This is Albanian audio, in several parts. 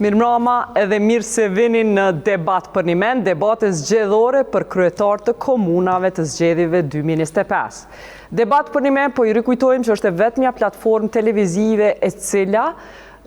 Mirëmbrëma edhe mirë se vini në debat për një mend, debate zgjedhore për kryetar të komunave të zgjedhjeve 2025. Debat për një mend, po i rikujtojmë që është e vetmja platformë televizive e cila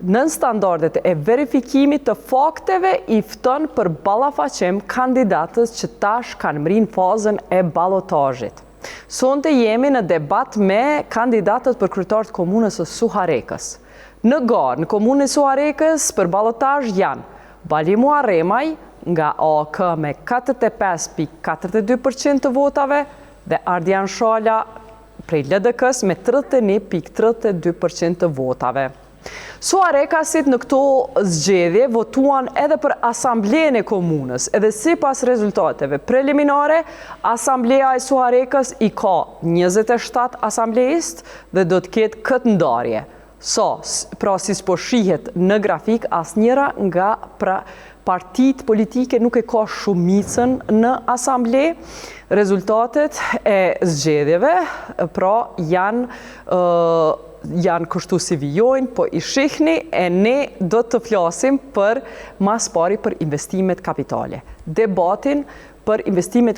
nën standardet e verifikimit të fakteve i fton për ballafaqim kandidatët që tash kanë mrinë fazën e ballotazhit. Sonte jemi në debat me kandidatët për kryetar të komunës së Suharekës. Në garë, në komunën e Suharekës, për ballotazh janë Balimua Remaj nga AK me 45,42% të votave dhe Ardian Shala prej LDK-s me 31,32% të votave. Suharekasit në këto zgjedhje votuan edhe për asamblen e komunës, edhe sipas rezultateve preliminare, asambleja e Suharekës i ka 27 asamblejist dhe do të ketë këtë ndarje. Pra si po shihet në grafik, asnjëra nga partitë politike nuk e ka shumicën në asamble. Rezultatet e zgjedhjeve pra janë kështu si vijojnë, po i shihni e ne do të flasim për mas pari për investimet kapitale. Debatin për investimet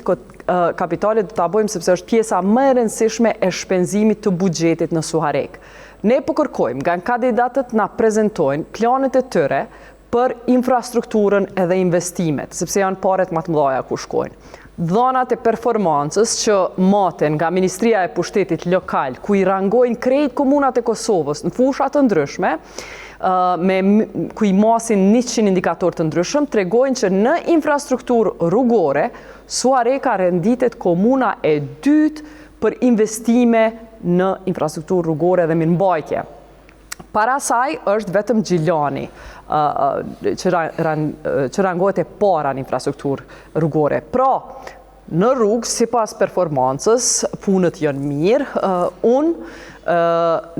kapitale do ta bëjmë sepse është pjesa më e rëndësishme e shpenzimit të buxhetit në Suharek. Ne po kërkojmë nga kandidatët na prezantojnë planet e tyre për infrastrukturën edhe investimet, sepse janë paret më të mëdha ku shkojnë. Dhënat e performancës që maten nga Ministria e Pushtetit Lokal, ku i rangojnë krejt komunat e Kosovës në fusha të ndryshme, ku i masin 100 indikator të ndryshëm, tregojnë që në infrastrukturë rrugore, Suhareka renditet komuna e dytë për investime në infrastrukturë rrugore dhe mirëmbajtje. Para saj është vetëm Gjilani që rangohet e para në infrastrukturë rrugore. Pra, në rrugë, sipas performancës, punët janë mirë. Unë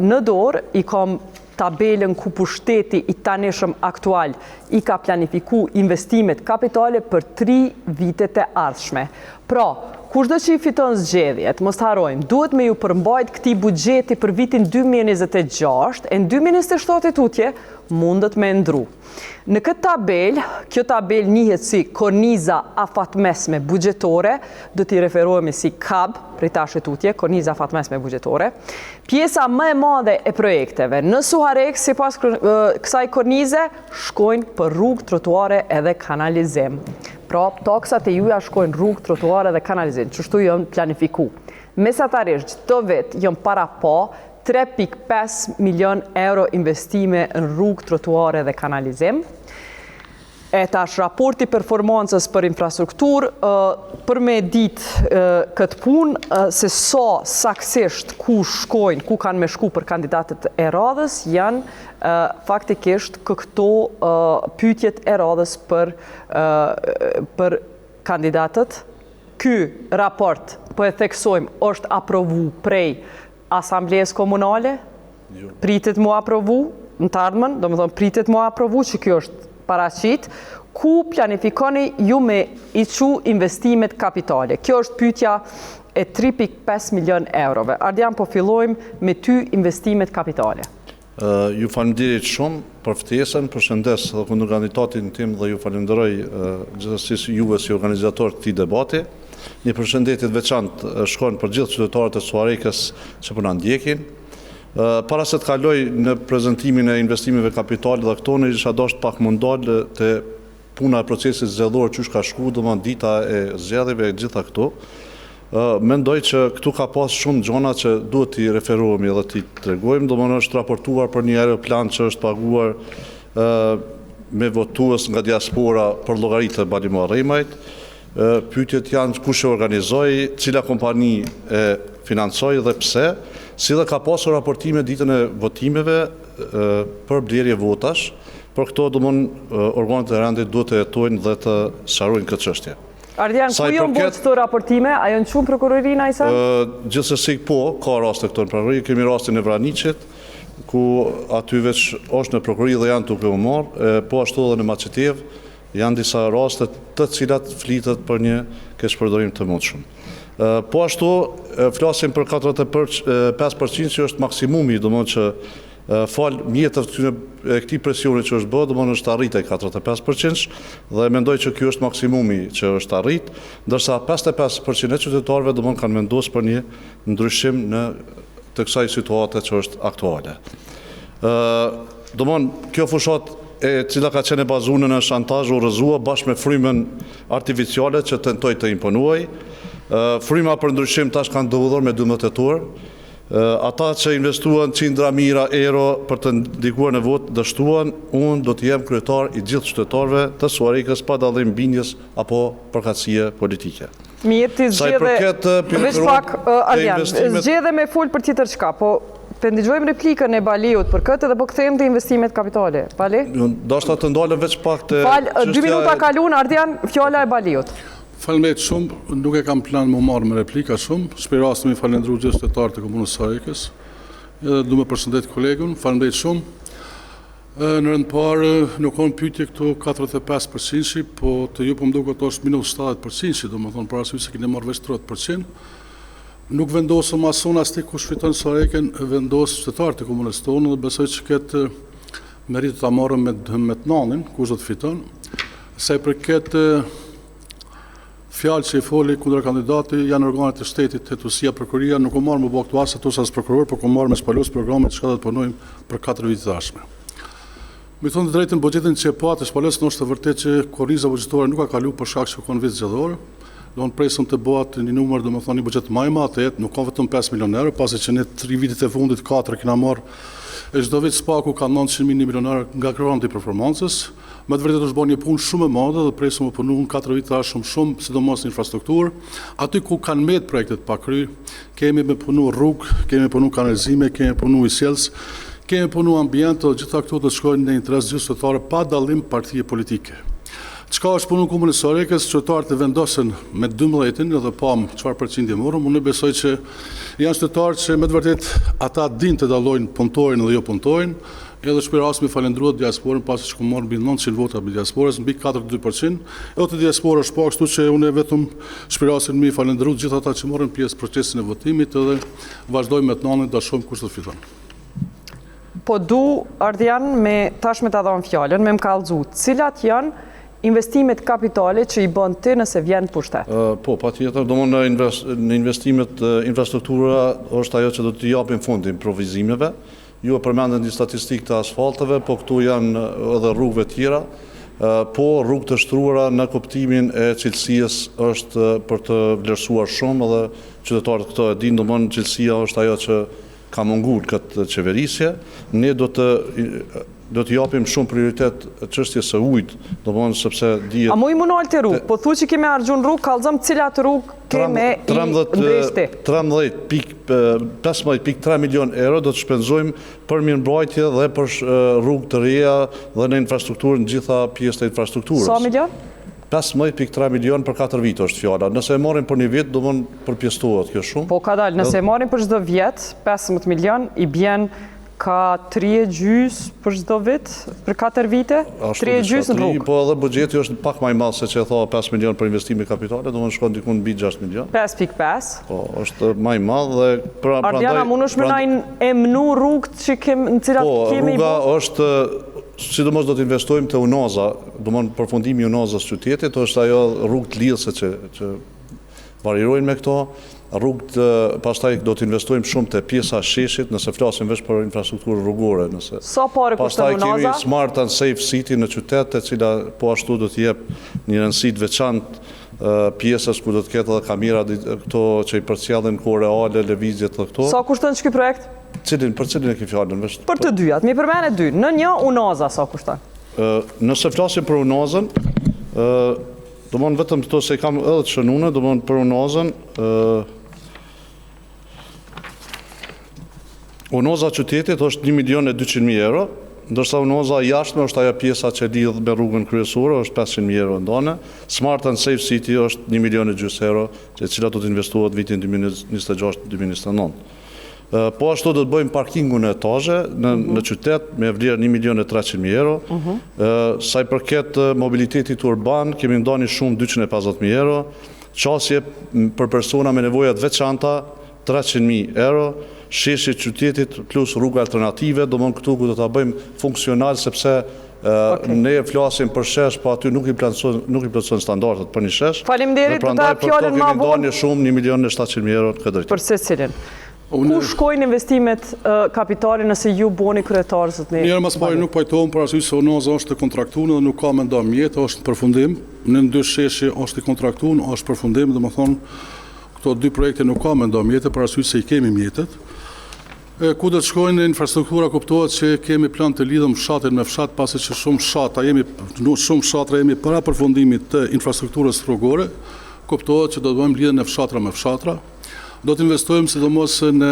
në dorë i kam tabelën ku pushteti i tanishëm aktual i ka planifiku investimet kapitale për 3 vitet e ardhshme. Pra, kushdo që i fiton zgjedhjet, mos harrojmë, duhet me ju përmbajt këtij buxheti për vitin 2026 e në 2027 tutje mundet me ndru. Në këtë tabel, kjo tabel njihet si korniza afatmesme buxhetore, do t'i referohemi si KAB, prej tash tutje, korniza afatmesme buxhetore. Pjesa më e madhe e projekteve në Suharek, sipas kësaj kornize, shkojnë për rrugë, trotuare edhe kanalizim. Pra, taksat e juja shkojnë rrugë, trotuare dhe kanalizim, çështu janë planifiku. Mesatarisht, çdo vit janë para pa 3,5 milion euro investime në rrugë, trotuare dhe kanalizim. E tash raporti performancës për infrastrukturë, për me ditë këtë punë, se sa saksisht ku shkojnë, ku kanë me shku për kandidatët e radhës, janë faktikisht këto pyetjet e radhës për kandidatët. Ky raport, po e theksojmë, është aprovu prej Asamblesë Komunale, pritet mu aprovu në të ardhmen, do më thonë pritet mu aprovu që kjo është paraqit, ku planifikoni ju me i çu investimet kapitale. Kjo është pyetja e 3,5 milion eurove. Ardian, po fillojmë me ty investimet kapitale. Ju falenderit shumë për ftesën, përshëndes dhe kundër kandidatin tim dhe ju falenderoj gjithsesi juve si organizator të këtij debati. Një përshëndetje të veçantë shkon për gjithë qytetarët e Suharekës që po na ndjekin. Para se të kaloj në prezentimin e investimeve kapitale dhe këto, në isha dashur pak më ndalë të puna e procesit zgjedhor që ka shku, domethënë dita e zgjedhjeve e gjitha këto. Mendoj që këtu ka pas shumë gjona që duhet t'i referohemi dhe t'i tregojmë, domethënë është raportuar për një aeroplan që është paguar me votues nga diaspora për llogaritë e Balimua Remajt. Pyetjet janë kush e organizoi, cila kompani e financoi dhe pse, si dhe ka pasur raportime ditën e votimeve për blerje votash. Për këto domthonjë organet e rendit duhet të jetojnë dhe të sqarojnë këtë çështje. Ardian, ku janë bërë këto raportime? A janë çuar prokurorinë ai sa? Gjithsesi po, ka raste këto në prokurori, kemi rastin e Vraniçit, ku aty veç është në prokurori dhe janë duke u marrë, po ashtu edhe në Maçetev janë disa raste të cilat flitet për një keqpërdorim të mundshëm. Po ashtu flasim për 45% që është maksimumi, domethënë që Fal mjetët e këtij presioni që është bërë, domthonë është arrit ai 45% dhe mendoj që ky është maksimumi që është arrit, ndërsa 55% e qytetarëve domthonë kanë vendosur për një ndryshim të kësaj situate që është aktuale. Domthonë kjo fushat e cila ka qenë e bazuar në shantazh u rrëzua bashkë me frymën artificiale që tentoi të imponuaj. Fryma për ndryshim tash kanë ndodhur me 12 tetor. Ata që investuan qindra mijëra euro për të ndikuar në votë dështuan, unë do të jem kryetar i gjithë qytetarëve të Suarikës pa dallim bindjes apo përkatësie politike. Mirë, ti zgjedhe me fol për tjetër çka, po të ndëgjojmë replikën e Baliut për këtë dhe po kthehemi te investimet kapitale. Bali? Ndoshta të ndalem veç pak te 2 minuta kalun, Ardian, fjala e Baliut. Faleminderit shumë, nuk e kam plan më marrë me replika shumë. Shpej rastin mi falendru gjithë qytetarët të komunës Sarikës. Edhe du me përshëndet kolegun, faleminderit shumë. Në rënd parë nuk kanë pyetje këtu 45%, po të ju po mduket është minus 70%, do më thonë për arsye se keni marrë veç 30%. Nuk vendosëm mason as ti kush fiton Sarikën, vendos qytetarët të komunës tonë dhe besoj që këtë meritë ta marrëm me të nanin, kush do të fiton. Sa i përket fjalë që i foli kundër kandidati janë organet e shtetit, hetusia, prokuria, nuk u marrë më bëk të asë ato as prokuror, por ku marrë me spalus programet që ka dhe të punojmë për 4 vite tashme. Mi thonë të drejtën buxhetin që e patë shpalës në është të vërtet që korriza buxhetore nuk ka kalu për shkak që konë vit zgjedhor. Do në presëm të bëhat një numër, do më thonë një buxhet më i madh, nuk ka vetëm 5 milion euro, pasi që ne 3 vitet e fundit 4 kena marrë e çdo vit spaku ka 900.000 milion euro nga granti performancës. Me të vërtetë është bërë një punë shumë e madhe dhe presëm u punu në 4 vite shumë, sidomos në infrastrukturë. Aty ku kanë mbet projektet pa kry, kemi me punu rrugë, kemi punu kanalizime, kemi punu isjels, kemi punu ambient dhe gjitha këto të shkojnë në interes gjithë qytetarë pa dallim partije politike. Çka është punu komunës së Sarikës, qytetarët e vendosën me 12-in edhe pam çfarë përqindje morëm, unë besoj që janë qytetarë që me të vërtetë ata dinë të dallojnë punëtorin dhe jo punëtorin. Edhe shpej rast mi falendruat diasporën pasi që ku marrë mbi 900 vota për diasporës, mbi 42%, edhe të diasporë është pak, kështu që unë e vetëm shpej rastin mi falendruat gjithë ata që morën pjesë procesin e votimit edhe vazhdojmë me të nanin da shumë kush të fiton. Po du, Ardian, me tash me të adhon fjallën, me më kallëzu, cilat janë investimet kapitale që i bën ti nëse vjen pushtet? Po, pa tjetër, do më në investimet infrastruktura është ajo që do të japim fondin provizimeve. Ju e përmendën një statistikë të asfalteve, po këtu janë edhe rrugëve tjera, po rrugë të shtruara në kuptimin e cilësisë është për të vlerësuar shumë edhe qytetarët këto e dinë, domthonë cilësia është ajo që ka mungur këtë qeverisje. Ne do të japim shumë prioritet çështjes së ujit, domthonë sepse dihet. A mu i munal të rrugë, po thu që kemi harxhuar rrugë, kallëzëm cilat rrugë keme i ndeshti? 15.3 milion euro do të shpenzojmë për mirëmbajtje dhe për rrugë të reja dhe në infrastrukturë në gjitha pjesët e infrastrukturës. Sa milion? 15.3 milion për 4 vite është fjala. Nëse e marrim për një vit, do më përpjestohet kjo shumë. Po ka dalë, nëse e marrim për çdo vjet, 15 milion, i bjen ka 3,5 për çdo vit, për 4 vite, 3,5 në rrugë. Po edhe buxheti është pak më i madh se që e tha 5 milion për investime kapitale, do më shkon diku mbi 6 milion. 5,5. Po, është më i madh dhe Ardiana, mund është më na emnu rrugët që në cilat kemi i rruga është sidomos do të investojmë te Unoza, do më përfundimi i Unozës qytetit, është ajo rrugë të lidhëse që varirojnë me këto. Rrugët, pastaj do të investojmë shumë te pjesa sheshit, nëse flasim veç për infrastrukturë rrugore. Sa pare kushton Unoza? Pastaj kemi Smart and Safe City në qytet, e cila po ashtu do të jep një rëndësi të veçantë pjesës ku do të ketë edhe kamera këto që i përcjellin kohë reale, lëvizjet dhe këto. Sa kushton ky projekt? Për cilin e ke fjalën? Për të dyjat, mi përmend e dy. Në një Unoza sa kushton? Nëse flasim për Unozën, do më vetëm këto se kam edhe të shënune, do më për Unozën, Unoza qytetit është 1.200.000 euro, ndërsa Unoza jashtme është ajo pjesa që lidh me rrugën kryesore, është 500.000 euro ndone. Smart and Safe City është 1,5 milion euro, e cila do të investohet vitin 2026-2029. Po ashtu do të bëjmë parkingun e etazhe në qytet me vlerë 1.300.000 euro. Sa i përket mobilitetit urban, kemi ndani shumë 250.000 euro. Qasje për persona me nevojat veçanta 300.000 euro. sheshi qytetit plus rruga alternative, do më këtu ku do ta bëjmë funksional sepse ne flasim për shesh, po aty nuk i plotëson standardet për një shesh. Faleminderit, do ta fjalën më vonë. Ndonjë shumë 1.700.000 euro këtë drejtim. Për secilin. Ku shkojnë investimet kapitale nëse ju boni kryetar zot ne? Njerë mas pari nuk pajtohem për arsye se Onaza është e kontraktuar dhe nuk ka mendam mjetë, është në përfundim. Në dy sheshi është i kontraktuar, është përfundim, domethënë këto dy projekte nuk ka mendam mjetë për arsye se i kemi mjetet. Ku do të shkojnë infrastruktura, kuptohet që kemi plan të lidhëm fshatin me fshat, pasi që shumë fshatra jemi para përfundimit të infrastrukturës rrugore, kuptohet që do të bëjmë lidhjen e fshatra me fshatra. Do të investojmë sidomos në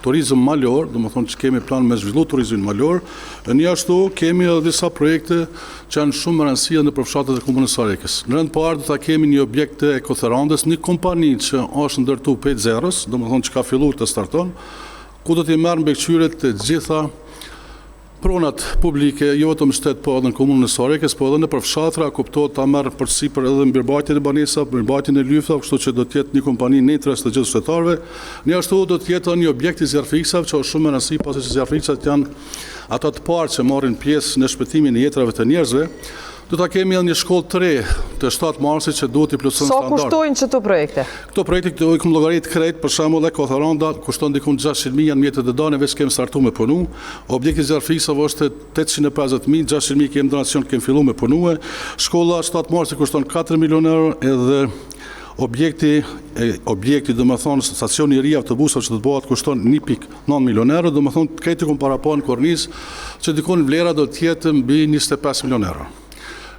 turizëm malor, domethënë që kemi plan me zhvillu turizmin malor. Një ashtu kemi edhe disa projekte që janë shumë më rëndësishme në fshatet e komunës së Arekës. Në rend parë do ta kemi një objekt të ekotherandës, një kompani që është ndërtu 5.0, domethënë që ka filluar të starton, ku do t'i marrë mbikëqyrjet të gjitha pronat publike, jo vetëm shtet, po edhe në komunën e Sarekës, po edhe në përfshatra, kuptohet ta marrë përsipër edhe mbërmbajtjen e banesave, mbërmbajtjen e lyftave, kështu që do të jetë një kompani në interes të gjithë shtetarëve. Një ashtu do të jetë një objekt i zjarrfiksave, që është shumë e rëndësishme, pasi që zjarrfiksat janë ata të parë që marrin pjesë në shpëtimin e jetrave të njerëzve. Do ta kemi edhe një shkollë të re të 7 marsit që duhet i plotëson standard. Sa kushtojnë këto projekte? Këto projekte këto i kam llogarit krejt, për shembull ekotheranda kushton diku 600.000 janë mjetet e dane, veç kemi startuar me punu. Objekti i zjarrfiksave është 850.000, 600.000 kemi donacion, kemi filluar me punue. Shkolla 7 marsit kushton 4 milionë euro, edhe objekti do më thonë stacioni i ri autobusave që do të bëhet kushton 1.9 milionë euro, do më thonë këtë kom parapon në kornisë që dikon vlera do të jetë mbi 25 milionë euro.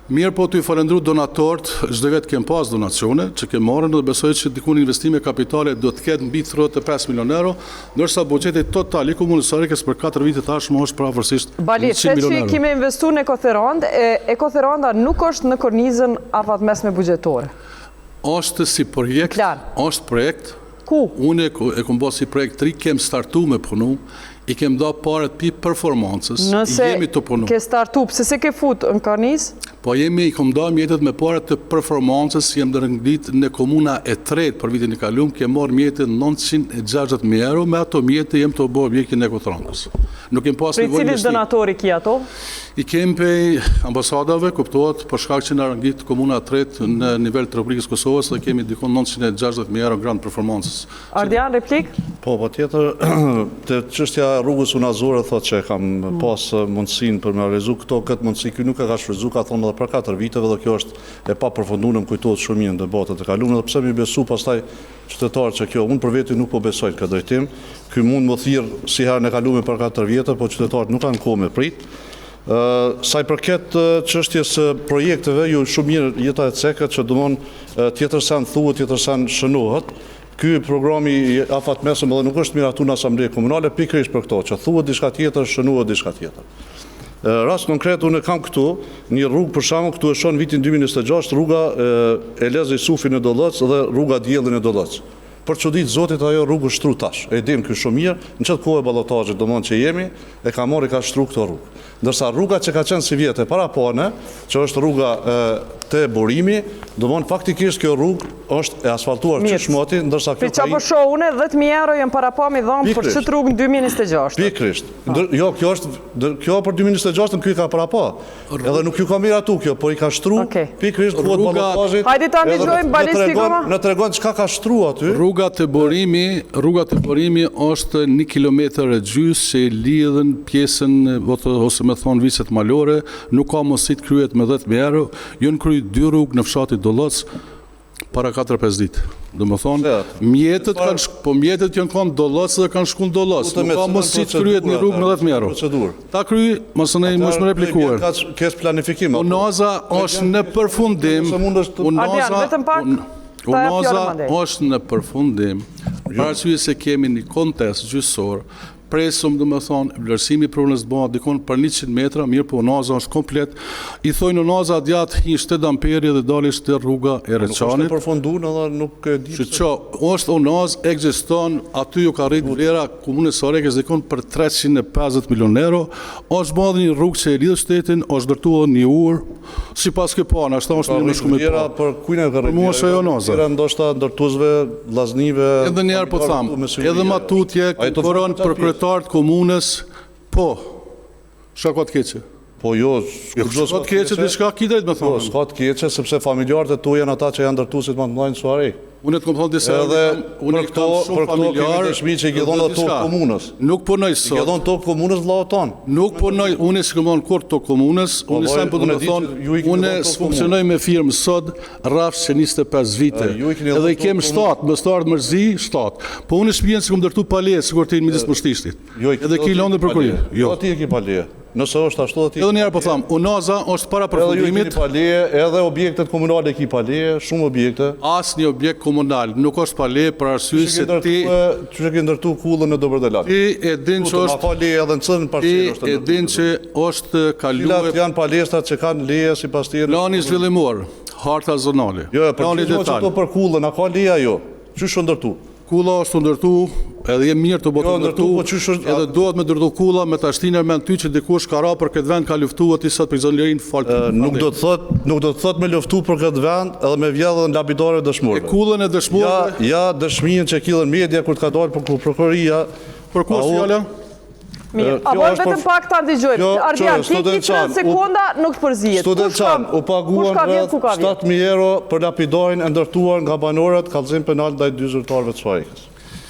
Mirë po të i falendru donatorët, çdo vit kem pas donacione që kem marrën dhe besoj që dikun investime kapitale do të ketë mbi 35 milionë euro, ndërsa buxheti total i komunës së Arekës për 4 vite tashmë është pravorësisht 100 milionë euro. Që kemi investuar në ekotherand, ekotheranda nuk është në kornizën afatmesme buxhetore. Është si projekt, është projekt. Ku? Unë e kom bërë si projekt 3, kem startu me punu, i kem da paret pi performancës, jemi të punu. Nëse ke startu, pëse se ke fut në kornizë? Po i kom da mjetet me paret të performancës, jem dërëngdit në komuna e 3 për vitin e kalum, kem marrë mjetet 960.000 euro, me ato mjetet jem të bërë objektin e ekotherandës. Nuk kem pas nevojë cilit donatori ki ato? I kem pej ambasadave, kuptohet, për shkak që në rëngit komuna 3 në nivel të Republikës Kosovës dhe kemi dikon 960.000 euro grand performancës. Ardian, replik? Po tjetër, të çështja rrugës Unazore thotë që kam pas mundësinë për me realizu këtë mundësi, kjo nuk e ka shfrytzuar, ka thonë edhe për 4 viteve dhe kjo është e pa përfunduar, më kujtohet shumë mirë në debatet e kaluara, dhe pse më besu pastaj qytetarë që kjo, unë për veti nuk po besoj këtë drejtim, ky mund më thirr si herën e kaluar për 4 vite, po qytetarët nuk kanë kohë me prit. Sa i përket çështjes projekteve, ju shumë mirë jeta e cekët që domon tjetër sen thuhet, tjetër sen shënohet. Ky programi i afatmesëm edhe nuk është miratuar në asamble komunale pikërisht për këto, që thuhet diçka tjetër, shënohet diçka tjetër. Rast konkret, unë kam këtu një rrugë për shembull, këtu e shoh vitin 2026, rruga Elezi Sufi në Dollëc dhe rruga Dielli në Dollëc. Për çudit Zotit ajo rrugë shtru tash. E dim ky shumë mirë, në çet kohë ballotazhit domon që jemi, e ka marrë ka shtru këto rrugë. Ndërsa rruga që ka qenë si vjetë e parapone, që është rruga të burimi, domon faktikisht kjo rrugë është e asfaltuar që shmoti, ndërsa kjo ka i... Për që për shohune, 10.000 euro jenë parapami dhëmë për qëtë rrugë në 2026. Pikrisht. Jo, kjo për 2026 në kjo i ka parapa. Edhe nuk ju ka miratu kjo, por i ka shtru, pikrisht kohët ballotazhit. Hajde ta ndëgjojmë balistikoma. Në tregon çka ka shtru aty. Rruga të burimi është 1 kilometër e gjysmë që lidhen pjesën ose me thonë viset malore, nuk ka mundësi të kryhet me 10.000 euro, janë kryer 2 rrugë në fshatin Dollëc para 4-5 ditë. Do më thonë, mjetet janë kanë Dollëc dhe kanë shkuar në Dollëc. Nuk ka mundësi të kryhet një rrugë me 10.000 euro. Ta kryej, mos ne mos më replikuar. Kes planifikim. Unaza është në përfundim. Unaza është në përfundim. Për arsye se kemi një kontest gjyqësor presum, dhe me thonë, vlerësimi për unës bëha dikon për 100 metra, mirë po unaza është komplet. I thojnë unaza djatë hi 7 amperi dhe dalish të rruga e Nuk është Reçanit. e përfundun edhe nuk e di. Që është unaz, ekziston, aty ju ka rritë vlera komunës Sarekës dikon për 350 milion euro, është bëha dhe një rrugë që e lidhë shtetin, është dërtuar një urë, si pas ke pana, ashta është një në shkumit Vlera pa. për kujnë e ka Për mua është ajo unaza. Vlera ndoshta ndërtuesve, vllaznive. Edhe njerë po thamë, edhe ma tutje, konkuron për kryetarët komunës, po, shka të keqe. Po jo, Shka të keqe, diçka ki drejt me Po, thonë. s'ka të keqe, sepse familjarët e tu janë ata që janë ndërtuesit më të mëdhenj Suari. Unë të kom thonë disa, Edhe unë për kam shumë këto kemi familjarë. dëshmi që i ke dhënë ato diçka. komunës. Nuk punoj I ke sot. dhënë tokë komunës vllau ton. Nuk punoj, unë s'kam thonë kur të komunës, unë vaj, sem po unë të e di thonë, që ju i keni unë dhënë tokë funksionoj me firmë sot, rrafsh që 25 vite. Ju i keni Edhe dhënë i kem tokë 7, më startë mërzi, 7. Po unë shpijen që kom dërtu palje, sikur të midis Mushtishtit. Edhe ki lëndë për kurje. Jo. Ti e ki palje. Nëse është ashtu ti. Edhe njerë po thamë, unaza është para Edhe ju i keni përfundimit, palje, edhe objektet komunale ki palje, shumë objekte. asë një objekt komunal, nuk është palje për arsye se ti Që ke ndërtu kullën në Dobërdelat. ti e din që Ma është palje edhe në cënë ti parqelë është e din që është kaluar Cilat janë palestrat që kanë leje si pas tjerë. plani zhvillimor, harta zonale, Jo, për plani që detaj. to për kullën, a ka leja jo? Që shë ndërtu? Kulla është ndërtu, edhe je mirë të botë Jo, ndërtu, ndërtu, po qysh është- edhe duhet me ndërtu kulla me tashtinë me ty që dikush ka ra për këtë vend ka luftuar ti sot për zonërin falë. Nuk do të thot me luftu për këtë vend edhe me vjedhën lapidare dëshmorëve. Kullën e dëshmorëve, Ja dëshminë që killën media kur të ka dalë për prokuroria. për kus fjala? Mirë, Kjo apo është vetëm për- pak ta dëgjojmë. Kjo- Ardian, kjo, ti student 30 Çan, sekonda nuk të përzihet. Student Kush ka- Çan, u paguan kush ka vjen, rreth ku ka vjen? 7.000 euro për lapidarin e ndërtuar nga banorët kallëzim penal ndaj dy zyrtarëve të Suarikës.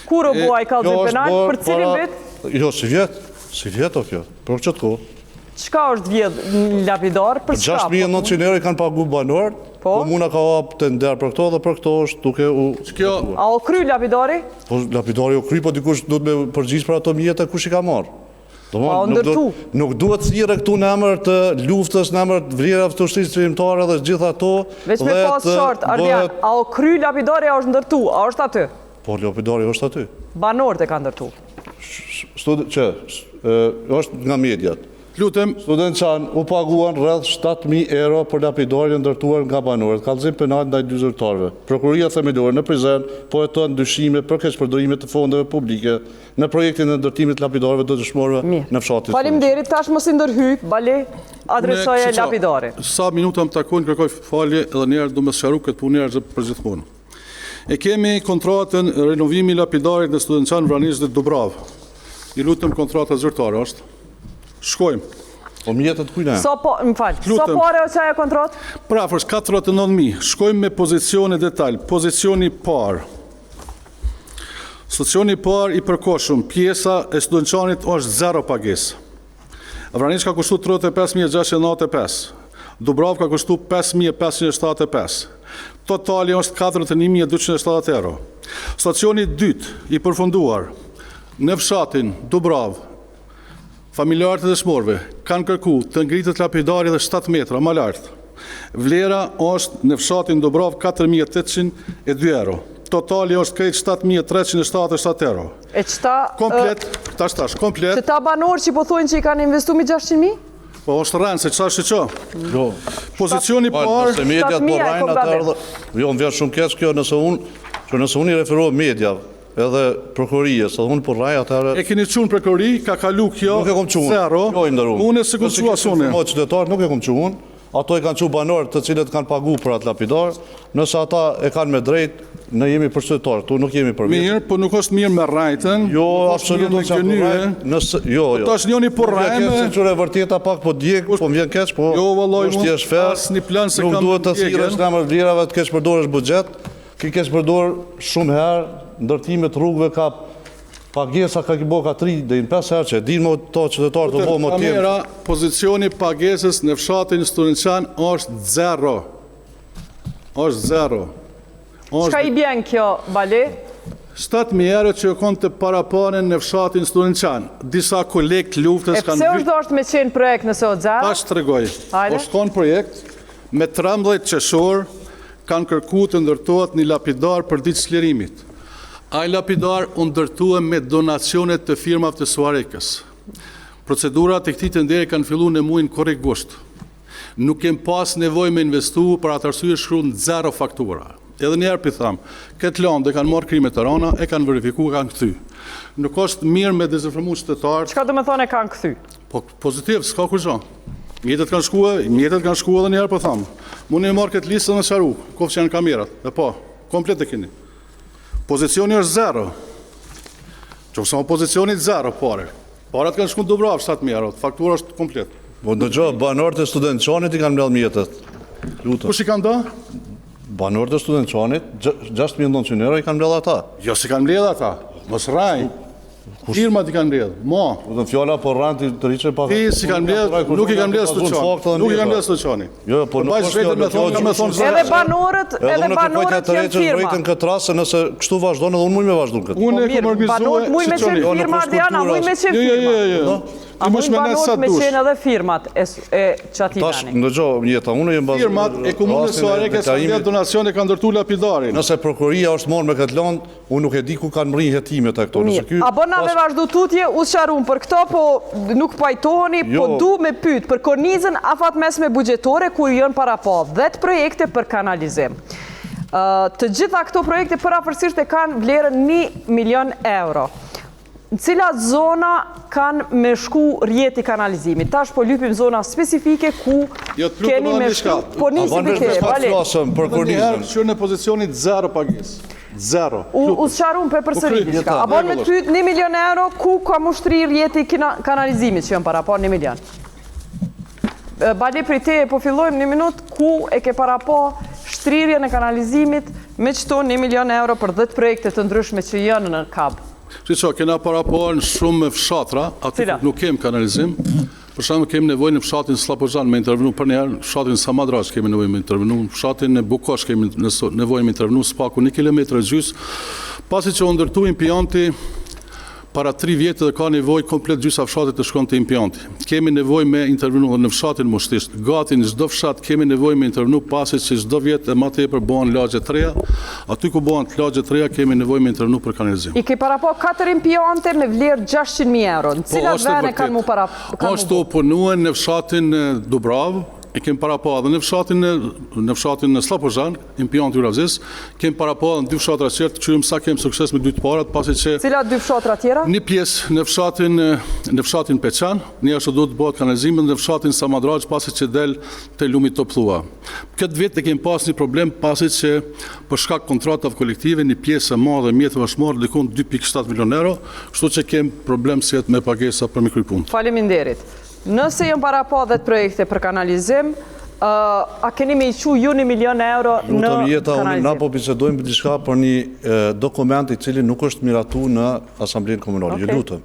Kur u bua i kallëzim Kjo është penal, bërë për cilin para- vit? Jo, si vjet. Si vjet o kjo. Për çfarë kohë? Çka është vjedh një lapidar për çka? 6.900 euro i kanë pagu banorët. Po. Komuna ka hap të nder për këto dhe për këto është duke u... Kjo, A o kry lapidari? Po lapidari u kry, po dikush duhet me përgjigj për ato mjete kush i ka marrë. Pa u ndërtu. Nuk duhet thirrë këtu në emër të luftës, në emër të vlerave të ushtrisë qëndrore dhe gjitha ato. Veç me dhe pas të short, Ardian, bëhet- a o kry lapidari, a është ndërtu, a është aty? Po lapidari është aty. Banorët e ka ndërtu. Është nga mediat. lutem, Student Çan u paguan rreth 7.000 euro për lapidarin ndërtuar nga banorët. Kallëzim penal ndaj dy zyrtarëve. Prokuroria themelore në prizren po heton dyshime për keqpërdorime të fondeve publike në projektin e ndërtimit të lapidarëve të dëshmorëve në fshatin. Faleminderit, tash mos i ndërhy, bale, adresoje Kështu qa, lapidari. Sa minuta më takojnë, kërkoj falje edhe njerë du me sqaru këtë punë njerë për gjithmonë. E kemi kontratën renovimi lapidarit në Student Çan Vranisë dhe Dubrav. I lutëm kontrata zyrtare është. Shkojmë. Po mjetët kujna? Sa po, më falë, sa Lutem. pare o qaja kontrat? Prafërs 49.000. Shkojmë me pozicione detalj. Pozicioni parë. Stacioni parë i përkohshëm, pjesa e Student Çanit është 0 pagesë. Vranisë ka kushtu 35.695. Dubrav ka kushtu 5.575. Totali është 41.270 euro. Stacioni dytë i përfunduar në fshatin Dubrav, familjarët e dëshmorëve kanë kërku të ngritët lapidari dhe 7 metra më lartë. Vlera është në fshatin Dubrav 4.802 euro. Totali është krejt 7.377 euro. E qëta... Komplet, tash, komplet, Që ta banorë që po thojnë që i kanë investu mi 600.000? po është rënë, se qësa është që? Jo. Pozicioni Se parë, mediat 7.000 po e rajnë kom atër gabim. dhe... Jo, më vjen shumë keq kjo nëse unë i referohem mediave edhe prokurorisë, edhe unë po raj atërë... e keni qunë prekori, ka kalu kjo, Nuk e kom qunë. zero, Jo, i ndërum. unë e se ku qua sune. Mo qytetarë nuk e kom qunë. Ato i kanë qunë banorë të cilët kanë pagu për atë lapidar. Nëse ata e kanë me drejt, ne jemi për qytetarë, tu nuk jemi për vetë. Mirë, po nuk është mirë me rajten. Jo, nuk është mirë absolutisht me nuk jam gënyje. rajt. Nëse jo. tash njoni po Nuk vjen rajme. keq se çure vërteta pak po djeg, po më vjen keq, po. Jo, vallai, është unë thjesht fer. asnjë plan se nuk kam duhet të djegën. thirrësh në emër vlerave të keq përdorësh buxhet. Ki keq përdor shumë herë, ndërtimet rrugëve ka pagesa ka ki bo ka 3 deri në 5 herë që din më to qytetarë të bo më tjenë. Kamera, pozicioni pagesës në fshatin Student Çan është 0. Është 0. Qka i bjen kjo, bale? 7.000 euro që e konë të parapanen në fshatin Student Çan. Disa kolegë luftës E pse është do është me qenë projekt nëse o zero? Tash të regoj. Hajde. është konë projekt me 13 qeshor kanë kërku të ndërtohet një lapidar për ditë çlirimit. Ai lapidar u ndërtua me donacionet të firmave të Suarekës. Procedurat e këtij tenderi kanë filluar në muajin korrekt gusht. Nuk kem pas nevojë me investu për atë arsye shkruan 0 faktura. Edhe njerë për tham, këtë lamë dhe kanë marrë krime të rana, e kanë verifiku, kanë këthy. Nuk është mirë me dezinformu qytetarët. Çka do me thonë e kanë këthy? Po pozitiv, s'ka kur gjo. Mjetet kanë shkua edhe njerë për tham. Mune e marrë këtë listë në qaru, kofë që janë kamerat. E po, komplet e keni. Pozicioni është 0. Që kësa pozicionit 0 pare. Parat kanë shku në Dubrav 7.000 €, faktura është komplet. Po në gjo, banorët e studentëqanit i kanë mbledh mjetet. Kush i kanë da? Banorët e studentëqanit, 6.900 € i kanë mbledh ata. Jo, si kanë mbledh ata. Mos raj. Firmat i kanë mbledh. Mo. Dhe fjalla po rranti të riqe pa... Ti si kanë mbledh, nuk i kanë mbledh stuqani. Nuk i kanë mbledh stuqani. Jo, po nuk është Edhe banorët janë firma. Rejtën këtë rast, se nëse kështu vazhdojnë edhe unë muj me vazhdojnë këtë. Unë e këmë Banorët muj me qenë firma, Adriana, muj me qenë firma. A muj banorët me qenë edhe firmat e qati Tash, tani. në gjo, njeta, unë jem bazë... Firmat e komunës Suarekës kanë mbledh donacione kanë ndërtu lapidarin. Nëse prokuria është marrë me këtë landë, unë nuk e di ku kanë mri hetimet e këto. A bonave vazhdu tutje, usqarun për këto, po nuk pajtoheni, po du me pyt për kornizën afat mesme bugjetore, ku jënë para pa 10 projekte për kanalizim. Të gjitha këto projekte parafërsisht e kanë vlerën 1 milion euro. Në cilat zona kanë me shku rjeti kanalizimit. Tash po lypim zona specifike ku keni me shku... Po nisi për ke, bale. Për kornizën. Qërë në pozicionit 0 pagis. 0. Usqarun për përsëri diçka. A bon me të pyet 1 milion euro ku ka mushtri rjeti kanalizimit që jënë para pa 1 milion. Bale për te po fillojmë 1 minut ku e ke para pa shtrirje në kanalizimit me qëto 1 milion euro për 10 projekte të ndryshme që jënë në kab. Si që, kena para pa në shumë fshatra, aty nuk kem kanalizim. Për shembull kemi nevojë në fshatin Slapozhan me intervenu për një herë, fshatin Samadraç kemi nevojë me intervenu, fshatin e Bukosh kemi nevojë me intervenu spaku 1 kilometër gjys. Pasi që u ndërtoi impianti para 3 vjetë dhe ka nevojë komplet gjysa fshatit të shkon të impianti. Kemi nevojë me intervenu në fshatin Mushtisht. Gati në çdo fshat kemi nevojë me intervenu pasi që çdo vjet e më tepër bëhen lagje të reja. Aty ku bëhen lagje të reja kemi nevojë me intervenu për kanalizim. I ke para po 4 impiante me vlerë 600.000 euro. Në cilat vene kanë mu para... Ashtu punuen në fshatin Dubrav, e kem para pa edhe në fshatin në Slapozhan, impianti Uravzis, kem para pa edhe në 2 fshatra tjerë, qyrim sa kem sukses me 2 të parat, pasi që... Cilat 2 fshatra tjera? Një pjesë në fshatin Peçan, një ashtu do të bëhet kanalizimin, në fshatin Samadraç, pasi që del të lumi të plua. Këtë vit e kem pas një problem, pasi që për shkak kontratave kolektive, një pjesë e madhe mjetëve është marrë dikon 2.7 milion euro, kështu që kem problem si jetë me pagesa për me krypunë. Faleminderit. Nëse jënë para pa 10 projekte për kanalizim, a keni me i qu ju 1 milion euro në kanalizim? Na po bisedojmë për diçka për një dokument i cili nuk është miratu në Asamblenë Komunale. Ju lutëm.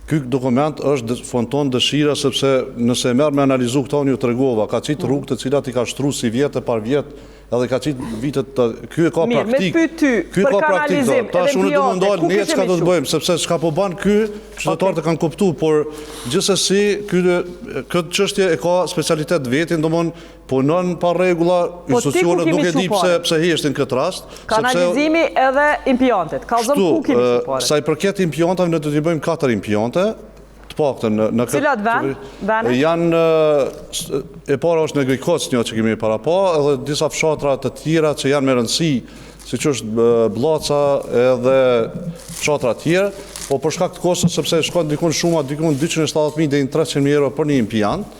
Ky dokument është fonton dëshira, sepse nëse e merr me analizu këta unë ju tregova, ka qitë rrugë të cilat i ka shtru si vjetë par vjetë, edhe ka qitë vitet të... Ky e ka praktik. Me pyet ty, për kanalizim, tash unë du më ndalë një çka do të bëjmë, sepse çka po ban ky, qytetarët e kanë kuptu, por gjithsesi këtë çështje e ka specialitet vetin, domthon punon pa rregulla, institucionet nuk e di pse heshtin këtë rast. Kanalizimi edhe impiantet, kallëzëm ku kemi shupare? Sa i përket impiantave, ne do t'i bëjmë 4 impiante, të paktën në këtë... Cilat vene? Janë, e para është në Grikoc një që kemi para pa, edhe disa fshatra të tjera që janë me rëndësi, si që është Blaca edhe fshatra tjera, po për shkak të kostës, sepse shkon dikun shumë, dikun 270.000 dhe 300.000 euro për një impiant,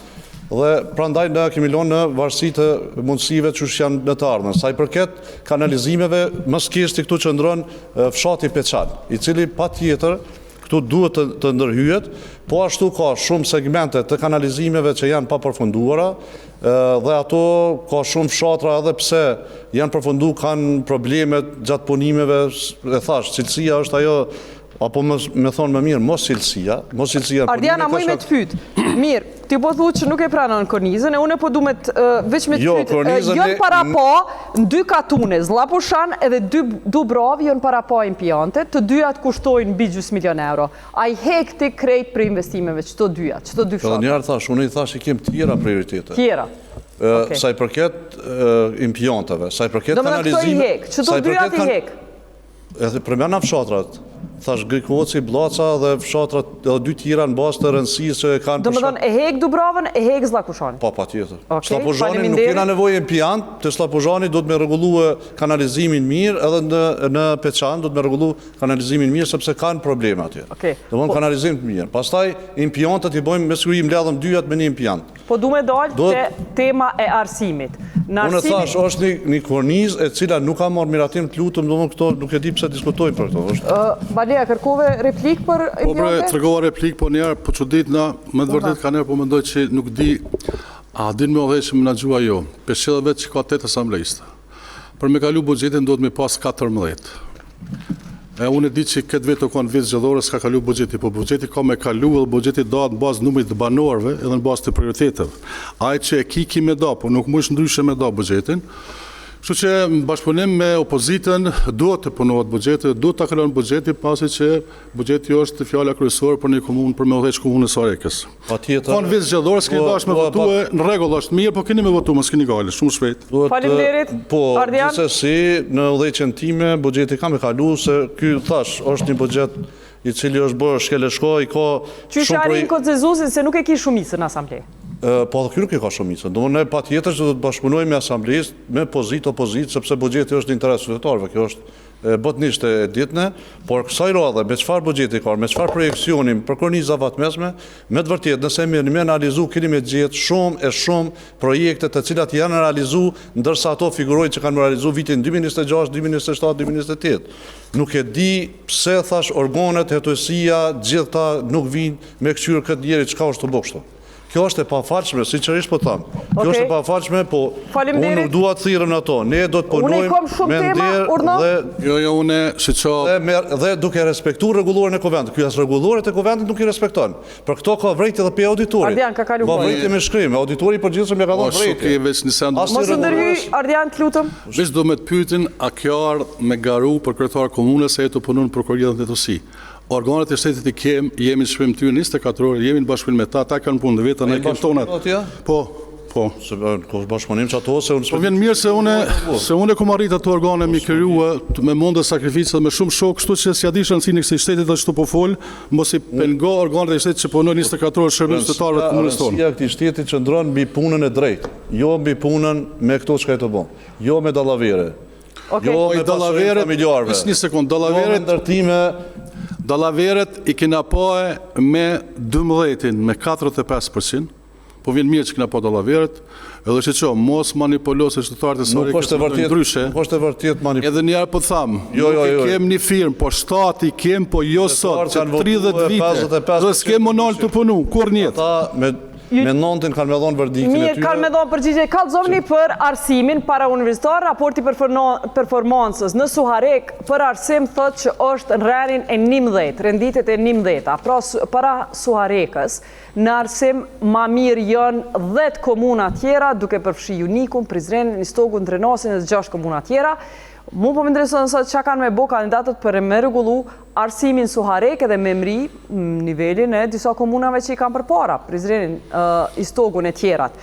dhe prandaj ne kemi lënë në varësi të mundësive që janë në të ardhmen. Sa i përket kanalizimeve, më s'kishti këtu që ndron fshati Peçan, i cili patjetër këtu duhet të ndërhyjet, po ashtu ka shumë segmente të kanalizimeve që janë pa përfunduara, dhe ato ka shumë fshatra edhe pse janë përfundu, kanë problemet gjatë punimeve, e thash, cilësia është ajo, apo me thonë më mirë, mos cilësia. Ardiana, muj me të pyt. Mirë, ti po thu që nuk e pranon kornizën, e une po du me veç me të pyt. Jënë para pa, në 2 katune, Zlapushan edhe 2 Dubrav, jënë para pa impiante, të dyjat kushtojnë mbi gjys milion euro. A i hek ti krejt për investimeve, qëto dyjat, qëto 2 fshatra? Njarë thash, unë i thash i kem tjera prioritete. Tjera? Sa i përket impianteve, sa i përket kanalizime... Do më në këto i hek, qëto dyjat i hek? edhe përmena fshatrat, thash Grikoci, Blaca dhe fshatrat edhe 2 tjera në bazë të rëndësisë që kanë Do më thënë, e hek Dubravën, e hek Zllakushani. Pa tjetër. Okej, Slapozhani nuk faleminderit. kena nevojë impjant, të Slapozhani do të me rregullue kanalizimin mirë, edhe në Peçan do të me rregullu kanalizimin mirë, sepse kanë probleme atje. Okej. Do më kanalizim të mirë. Pastaj, impjantët i bojmë me siguri mbledhëm 2 me 1 impjant. Po du me dalë te tema e arsimit. Në Unë arsimin, thash, është një kornizë e cila nuk ka marrë miratim të lutëm, do më këto nuk e di pse diskutojnë për këto. Balea, kërkove replik për Po bre, impjante? tregova replik, po njerë, po çudit na, më të vërtet ka njerë, po mendoj që nuk di, a din me odhe që menaxhua jo. Peshqedhe vetë që ka 8 asamblejista. Për me kalu buxhetin do të me pas 14. E unë e di që këtë vetë o kanë vit zgjedhore s'ka kalu buxheti, po buxheti ka me kalu edhe buxheti dohet në bazë numrit të banorëve edhe në bazë të prioriteteve. Ai që e ki me do, po nuk mund ndryshe me do buxhetin. Kështu që në bashkëpunim me opozitën duhet të punohet buxheti, duhet ta kalon buxheti pasi që buxheti është fjala kryesore për një komunë për me udhëheq komunën e Sarekës. Patjetër. Kanë vit zgjedhore s'keni dash me votue, në rregull është mirë, po keni me votu, mos keni gale, shumë shpejt. Faleminderit, Po, Ardian. gjithsesi, në udhëheqjen time, buxheti ka me kalu, se ky thash, është një buxhet i cili është bërë shkeleshko, i ka Qysh arrin konsenzusin se nuk e ki shumicën në asamble? Po dhe kjo nuk e ka shumicën. Do ne pa tjetër që do të bashkëpunojmë me asamblesë, me opozit, sepse buxheti është interes qytetarëve, kjo është botnisht e ditëne, por kësaj radhe, me çfarë buxheti ka, me çfarë projekcionim për korniza vatmesme, me të vërtetë, nëse me analizu, keni me gjetë shumë projekte të cilat janë realizu, ndërsa ato figurojnë që kanë realizu vitin 2026, 2027, 2028. Nuk e di pse thash organet, hetësia, gjithta nuk vinë me këshyrë këtë njeri çka është të bokshto. Kjo është e pafalshme, sinqerisht po them. Kjo është e pafalshme, po unë nuk dua të thirrem në ato. Ne do të punojmë me nder Jo, une dhe duke respektuar rregulloren e Kuvendit. Ky as rregulloret e Kuvendit nuk i respekton. Për këto ka vrejtje edhe pe auditorit. Ardian, ka kalu Po vrejtje me shkrim, auditori i përgjithshëm ja ka dhënë vrejtje. Mos u ndërhyj, Ardian, të lutem. Veç do me të pyetin a kjo ardh me garu për kryetar komunës se e të punon për korrigjen e netësi. Organet e shtetit i jemi në shprim ty 24 orë, jemi në bashkëpunim me ta kanë punë dhe vetën e kemë tonat. Po. Se bashkëpunim që ato se unë... Po vjen mirë se unë kom arrit ato organe mi kryu me mund dhe sakrificë dhe me shumë shok, kështu që si adishën si në kësi shtetit dhe qëtu po folë, mos i pengo organet e shtetit që punojnë 24 orë shërbim qytetarëve të komunës tonë. Rëndësia këtij shteti që ndron mbi punën e drejtë, jo mbi punën me këto çka e të bën, jo me dallavere. Jo me dallavere familjarëve. Një sekond, dallaveret i kena poe me 12-in, me 45%, po vjen mirë që kena po dallaveret, edhe që që mos manipulose qytetarët e Sarekës ndryshe. Nuk është e vërtet manipulose. Edhe njerë po thamë, nuk kem një firmë, po shtati kem, po jo sot, që 30 vite, dhe s'kem monal të punu, kur njetë. Me nëntin kanë me dhonë verdikin e tyre. Mirë, kanë me dhonë përgjigje. Kallëzoni për arsimin para universitar, raporti performancës në Suharek për arsim thot që është në rrenin e 11, renditet e 11. Pra para Suharekës, në arsim ma mirë janë 10 komuna tjera, duke përfshi Unikun, Prizrenin, Nistogun, Drenasin dhe 6 komuna tjera. Mu po më intereson sot që kanë me bo kandidatët për me rregullu arsimin Suharek edhe me mri nivelin e disa komunave që i kanë për para, Prizrenin, Istogun e tjerat.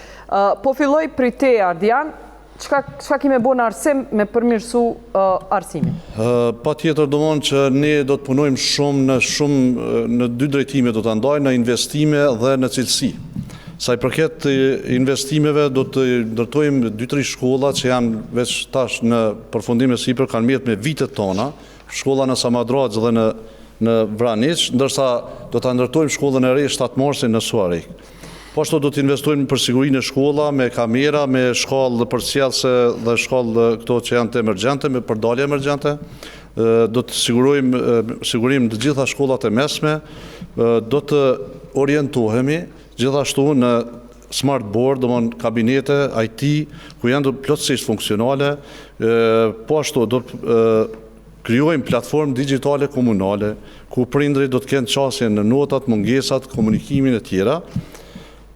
Po filloj për te, Ardian, qka kime bo në arsim me përmirësu arsimin? Pa tjetër do mënë që ne do të punojmë shumë në 2 drejtime do të ndajmë, në investime dhe në cilësi. Sa i përket investimeve, do të ndërtojmë 2-3 shkolla që janë veç tash në përfundime sipër, kanë mjetë me vitet tona, shkolla në Samadraç dhe në Vraniç, ndërsa do të ndërtojmë shkollën e re shtatmarsin në Suarek. Po ashtu do të investojmë për sigurinë e shkolla, me kamera, me shkallë përcjellëse dhe shkallë këto që janë të emergjente, me përdalje emergjente. Do të sigurim të gjitha shkollat e mesme, do të orientohemi gjithashtu në smart board, domthon kabinete IT ku janë plotësisht funksionale, po ashtu do të krijojmë platformë digjitale komunale ku prindrit do të kenë qasje në notat, mungesat, komunikimin e tjera.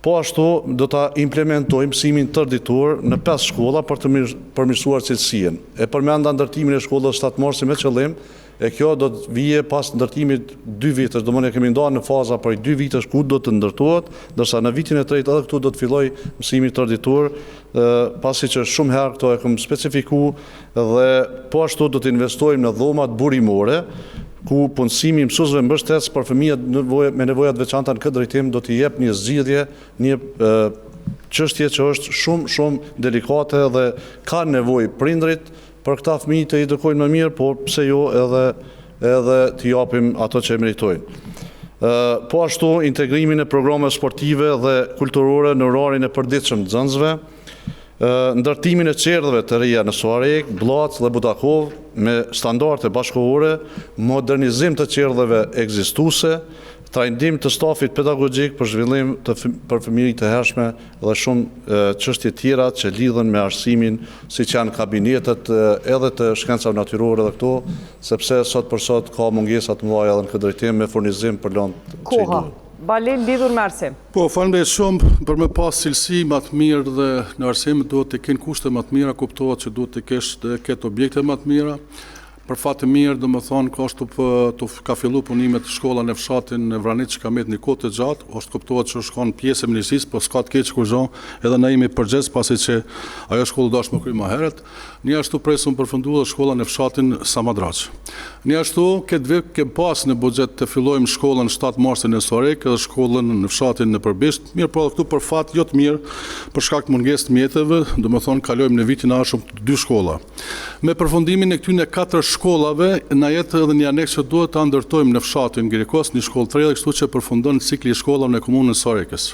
Po ashtu do ta implementojmë mësimin tërditor në 5 shkolla për të përmirësuar cilësinë. E përmenda ndërtimin e shkollës shtatmorëse me qëllim, e kjo do të vije pas ndërtimit 2 vitesh, do më ne kemi ndarë në faza për 2 vitesh ku do të ndërtohet, ndërsa në vitin e tretë edhe këtu do të filloj mësimi tërditor, pasi që shumë herë këto e kam specifikuar dhe po ashtu do të investojmë në dhomat burimore, ku punësimi mësuesve mbështetës për fëmijët me nevojat veçanta në këtë drejtim do t'i jep një zgjidhje, një çështje që është shumë delikate dhe ka nevojë prindrit për këta fëmijë të edukojnë më mirë, por pse jo edhe t'i japim ato që meritojnë. Po ashtu integrimin e programeve sportive dhe kulturore në orarin e përditshëm të nxënësve, ndërtimin e qerdhëve të reja në Suarek, Blac dhe Budakov me standarde bashkëkohore, modernizim të qerdhëve ekzistuese, trajnim të stafit pedagogjik për zhvillim për fëmijë të hershme dhe shumë çështje tjera që lidhen me arsimin, siç janë kabinetet edhe të shkencave natyrore dhe këto, sepse sot për sot ka mungesa të mëdha edhe në këtë drejtim me furnizim për lëndë. Koha. Balin lidhur me arsim. Po, faleminderit shumë për me pas cilësi më të mirë dhe në arsim duhet të kenë kushte më të mira, kuptohet që duhet të ketë objekte më të mira. Për fat të mirë, do më thonë, ka fillu punimet shkolla në fshatin në Vranit që ka met një kohë të gjatë, është kuptohet që është kanë pjesë e ministrisë, po s'ka të keq kur zon, edhe ne jemi përgjegjës pasi që ajo shkollë dash më kry më herët. Një ashtu presum përfundu dhe shkolla në fshatin Samadraq. Një ashtu ke pas në buxhet të fillojmë shkollën 7 marsin në Suarek edhe shkollën në fshatin në Përbisht, mirë po këtu për fat jo të mirë, për shkak të mungesë të mjeteve, do më thonë kalojmë në vitin ashum 2 shkolla. Me përfundimin e këtyre 4 shkollave, na jetë edhe një aneks që duhet të ndërtojmë në fshatin Grikos, një shkollë të re, kështu që përfundon cikli i shkollave në komunën Suarekës.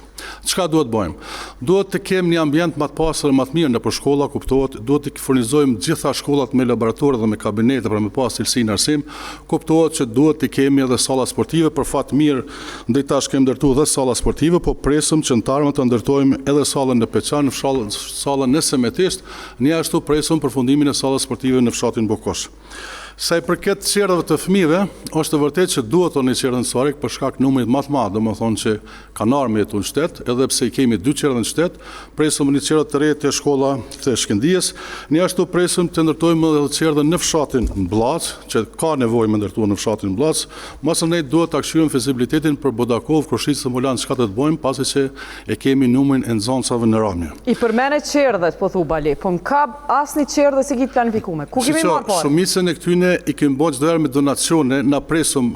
Çka duhet bëjmë? Duhet të kemi një ambient më të pastër, më të mirë nëpër shkolla, kuptohet, duhet të furnizojmë gjitha shkollat me laboratorë dhe me kabinete për me pas cilësinë arsim, kuptohet që duhet të kemi edhe salla sportive, për fat mirë, ndaj tash kemi ndërtuar edhe salla sportive, po presim që në tarmë të ndërtojmë edhe sallën në Peçan, sallën në Semetist, një ashtu presim përfundimin e sallës sportive në fshatin Bokosh. Sa i përket qerdhëve të fëmijëve, është vërtet që duhet një qerdhë në Suarek për shkak numrit më të madh, domethënë që kanë ardhur jetu në shtet, edhe pse i kemi 2 qerdhë në shtet, presim një qerdhë të re te shkolla të Shkëndijës, ne ashtu presim të ndërtojmë edhe qerdhën në fshatin Blac, që ka nevojë me ndërtuar në fshatin Blac, mos ne duhet ta këshyejmë fizibilitetin për Bodakov, Krushicë, Mulan, çka të bëjmë pasi që e kemi numrin e nxënësave në Ramje. I përmene qerdhet, po thu Bali, po m'ka asnjë qerdhë si kit planifikuar. Ku kemi marrë parë? Shumicën e këtyne i kemi bërë çdo herë me donacione, na presum.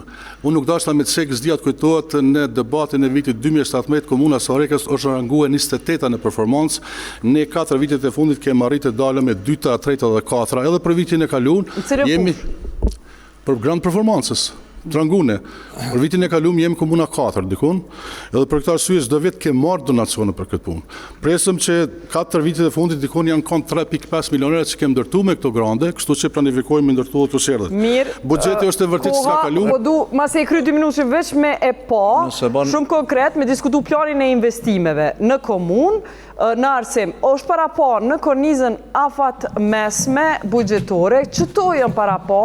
Unë nuk dashta me çek s'dia të kujtohet në debatin e vitit 2017 komuna Suarekës është ranguar 28 në performancë. Ne 4 vitet e fundit kemi arritur të dalëm me 2, 3 dhe 4, edhe për vitin e kaluar jemi për grand performancës. Trangune. Për vitin e kaluar jemi komuna 4 dikun, edhe për këtë arsye çdo vit kemi marrë donacione për këtë punë. Presim që 4 vitet e fundit dikun janë kon 3.5 milionerë që kemi ndërtuar me këto grande, kështu që planifikojmë ndërtuar këto qerdhë. Mirë. Buxheti është e vërtetë s'ka kaluar. Po du masi e kry 2 minutë veç me e shumë konkret me diskutu planin e investimeve në komunë në arsim. Është para po në kornizën afat mesme buxhetore, çto janë para po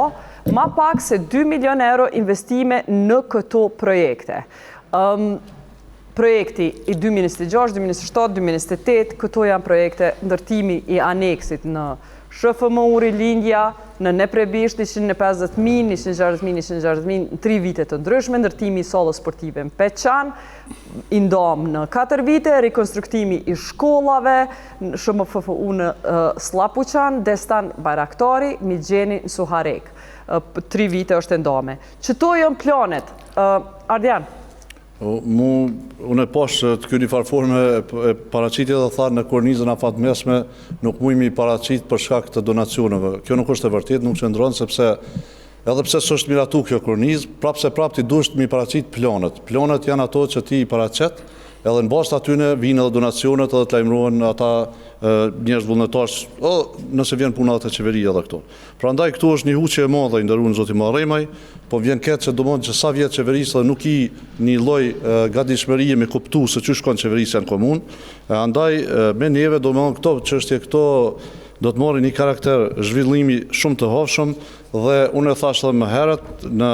ma pak se 2 milion euro investime në këto projekte. Projekti i 2006, 2007, 2008, këto janë projekte ndërtimi i aneksit në SHFM Lindja, në Neprebisht 150.000, 160.000, 160.000, në 3 vite të ndryshme, ndërtimi i sallës sportive në Peçan, i ndom në 4 vite, rekonstruktimi i shkollave, SHMFFU në Slapuçan, Destan Bajraktari, Migjeni në Suharek. 3 vite është ndome. Qëto janë planet? Ardian? Unë e poshtë të kjo një farforme e paracitje dhe tha në kornizën afat mesme nuk mujmi paracit për shkak të donacioneve. Kjo nuk është e vërtet, nuk qëndronë, sepse edhe pse s'është miratu kjo kornizë, prapë ti duhet mi paracit planet. Planet janë ato që ti i paracet, edhe në bazë atyne vinë edhe donacionet edhe të lajmërohen ata njerëz vullnetash, nëse vjen puna të qeveria edhe këto. Prandaj këtu është një huqe e madhe i nderuar zoti Marremaj, po vjen keq që domosdoshmë që sa vjet qeverisë nuk i një lloj gatishmërie me kuptu se çu shkon qeverisja në komunë. Andaj me neve domosdoshmë këto çështje këto do të marrin një karakter zhvillimi shumë të havshëm dhe unë e thash edhe më herët në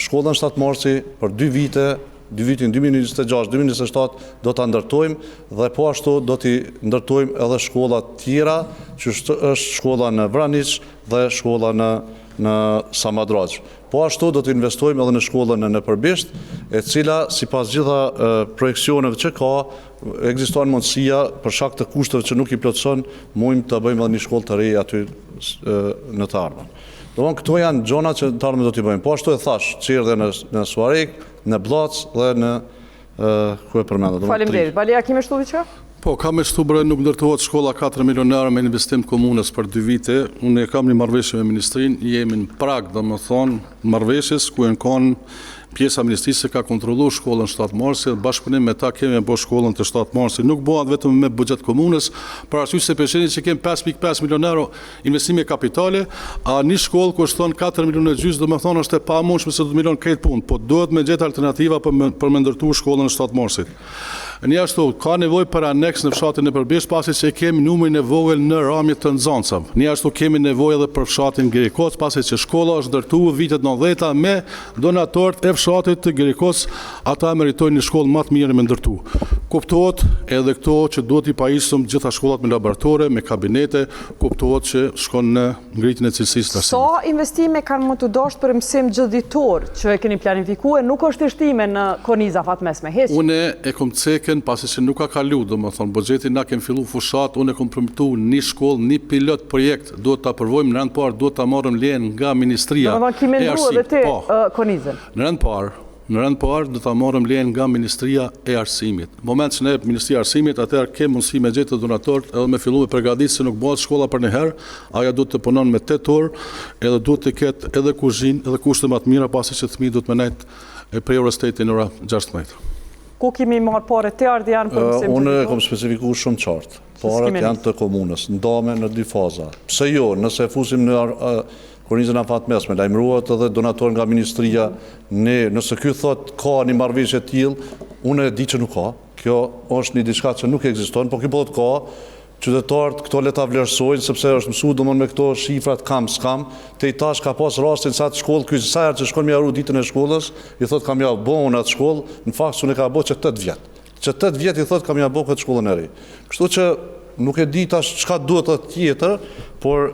shkollën shtatmarsi për 2 vite vitin 2026-2027 do ta ndërtojmë dhe po ashtu do t'i ndërtojmë edhe shkolla tjera, që është shkolla në Vraniç dhe shkolla në Samadraç. Po ashtu do të investojmë edhe në shkollën në Përbisht, e cila sipas gjitha projeksioneve që ka, ekziston mundësia për shkak të kushteve që nuk i plotëson, mundim të bëjmë edhe një shkollë të re aty në të ardhmen. Domthonjë këto janë gjona që të ardhmen do t'i bëjmë. Po ashtu e thash, çerdhe në Suarek, në Blac dhe në ku e përmenda. Faleminderit. Balia, kime shtu diçka? Po, kam e shtu bre, nuk ndërtohet shkolla 4 milionar me investim komunës për 2 vite. Unë e kam një marrëveshje me ministrin, jemi në prag, do më thonë, marrëveshjes, ku e në konë pjesa ministrisë ka kontrolu shkollën 7 Marsi, bashkëpunim me ta kemi e bo shkollën të 7 Marsi. Nuk bëhat vetëm me budget komunës, për arsye se përsheni që kemi 5.5 milionar euro investime kapitale, a një shkollë kushton 4 milionë e gjysmë, do më thonë është e pamundshme se do të milion krejt punë, po duhet me gjetë alternativa për me ndërtu shkollën 7 Marsit. Njështu, ka nevoj për aneks në fshatin e Përbisht, pasi që kemi numrin e vogël në ramje të nxënësave. Njështu kemi nevoj edhe për fshatin Gerikos, pasi që shkolla është ndërtu vitet 90 me donatorët e fshatit të Gerikos, ata meritojnë një shkollë më të mirë me ndërtu. Kuptohet edhe këto që duhet i pajisëm gjitha shkollat me laboratore, me kabinete, kuptohet që shkon në ngritjen e cilësisë të arsimit. Sa investime kanë më të dashur për mësim gjithditor që e keni planifikuar, nuk është shtime në korniza fatmesme, hiç. Unë e kom ceken pasi që nuk ka kalu, do më thonë, buxheti na kemi fillu fushat, unë e kom përmëtu një shkollë, një pilot projekt, duhet ta përvojmë në rënd parë, duhet ta marrëm lejen nga Ministria e Arsimit. Në rënd parë, do ta marrëm lejen nga Ministria e Arsimit. Në moment që ne Ministria e Arsimit, atëherë kemi mundësi me gjetë donatorët edhe me fillu me përgatitë se nuk bëhet shkolla për një herë, ajo duhet të punon me 8 orë, edhe duhet të ketë edhe kuzhinë, edhe kushte më të mira, pasi që fëmijët duhet më nejtë prej orës 8 në ora 16. Ku kemi marrë pare të ardhë janë për mësim? Unë kom specifikuar shumë qartë. Parat janë të komunës, ndame në 2 faza. Pse jo, nëse fusim në kornizën e fatmesme, lajmërohet edhe donator nga Ministria, nëse ky thot ka një marrëveshje të tillë, unë e di që nuk ka. Kjo është një diçka që nuk ekziston, por kjo po të ka. Qytetarët këto le ta vlerësojnë, sepse është mësuar domon me këto shifrat kam s'kam, te i tash ka pas rastin sa të shkollë, ky sa herë që shkon me haru ditën e shkollës, i thot kam ja bëu në atë shkollë, në fakt unë ka bëu që 8 vjet. Që 8 vjet i thot kam ja bëu këtë shkollën e re. Kështu që nuk e di tash çka duhet atë tjetër, por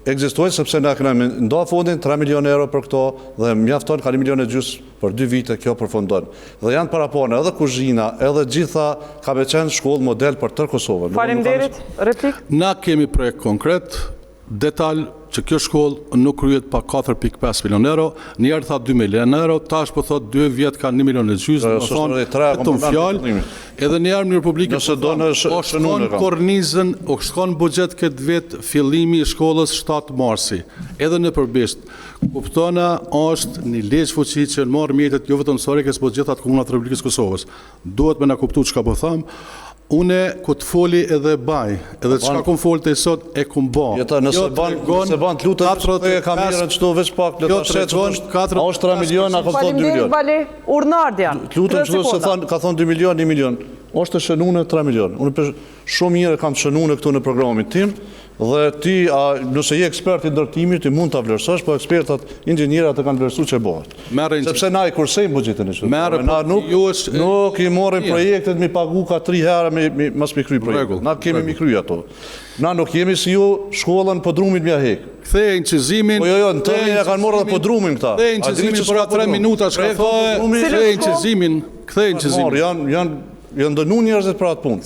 ekzistojnë sepse na kemi nda fondin 3 milionë euro për këto dhe mjafton ka 1 milionë e gjysmë për 2 vite kjo përfundon. Dhe janë parapone edhe kuzhina, edhe gjitha ka qenë shkollë model për tërë Kosovën. Faleminderit, replik. Na kemi projekt konkret, detaj që kjo shkollë nuk kryet pa 4.5 milionë euro, njerë tha 2 milionë euro, tash po thot 2 vjet ka 1 milionë e gjysmë, më thonë vetëm fjalë, edhe njerë në Republikën o shkon kornizën, o shkon buxhet këtë vit fillimi i shkollës 7 Marsi, edhe në Përbisht. Kuptona është një ligj fuqi që marr mjetet jo vetëm Sorrekës, por gjithë atë komunat të Republikës Kosovës. Duhet me na kuptu çka po tham. Une ku të foli edhe baj, edhe çka kum folte sot e kum bë. Jeta nëse ban të lutet e kamerën çto veç pak le ta shet. A është 3 milion apo thon 2 milion? Bali, urnardja. Lutem çdo se thon ka thon 2 milion, 1 milion. Është shënuar 3 milion. Unë shumë mirë kam shënuar këtu në programin tim. Dhe ti, nëse je ekspert i ndërtimit, ti mund të vlerësosh, po ekspertat, inxhinierët e kanë vlerësuar që bëhet. Sepse na i kursejmë buxhetin e qytetit. Na nuk i morrim projektet mi pagu ka 3 herë mas mi kry projektet. Na kemi mi kry ato. Na nuk jemi si ju shkollën po drumit mja hek. Kthejnë qëzimin. Po jo, në tëmi e kanë morë dhe po drumin këta. Kthejnë qëzimin për 3 minuta shka thoe. Kthejnë qëzimin. Kthejnë qëzimin. Janë dënu njerëzit për atë punë.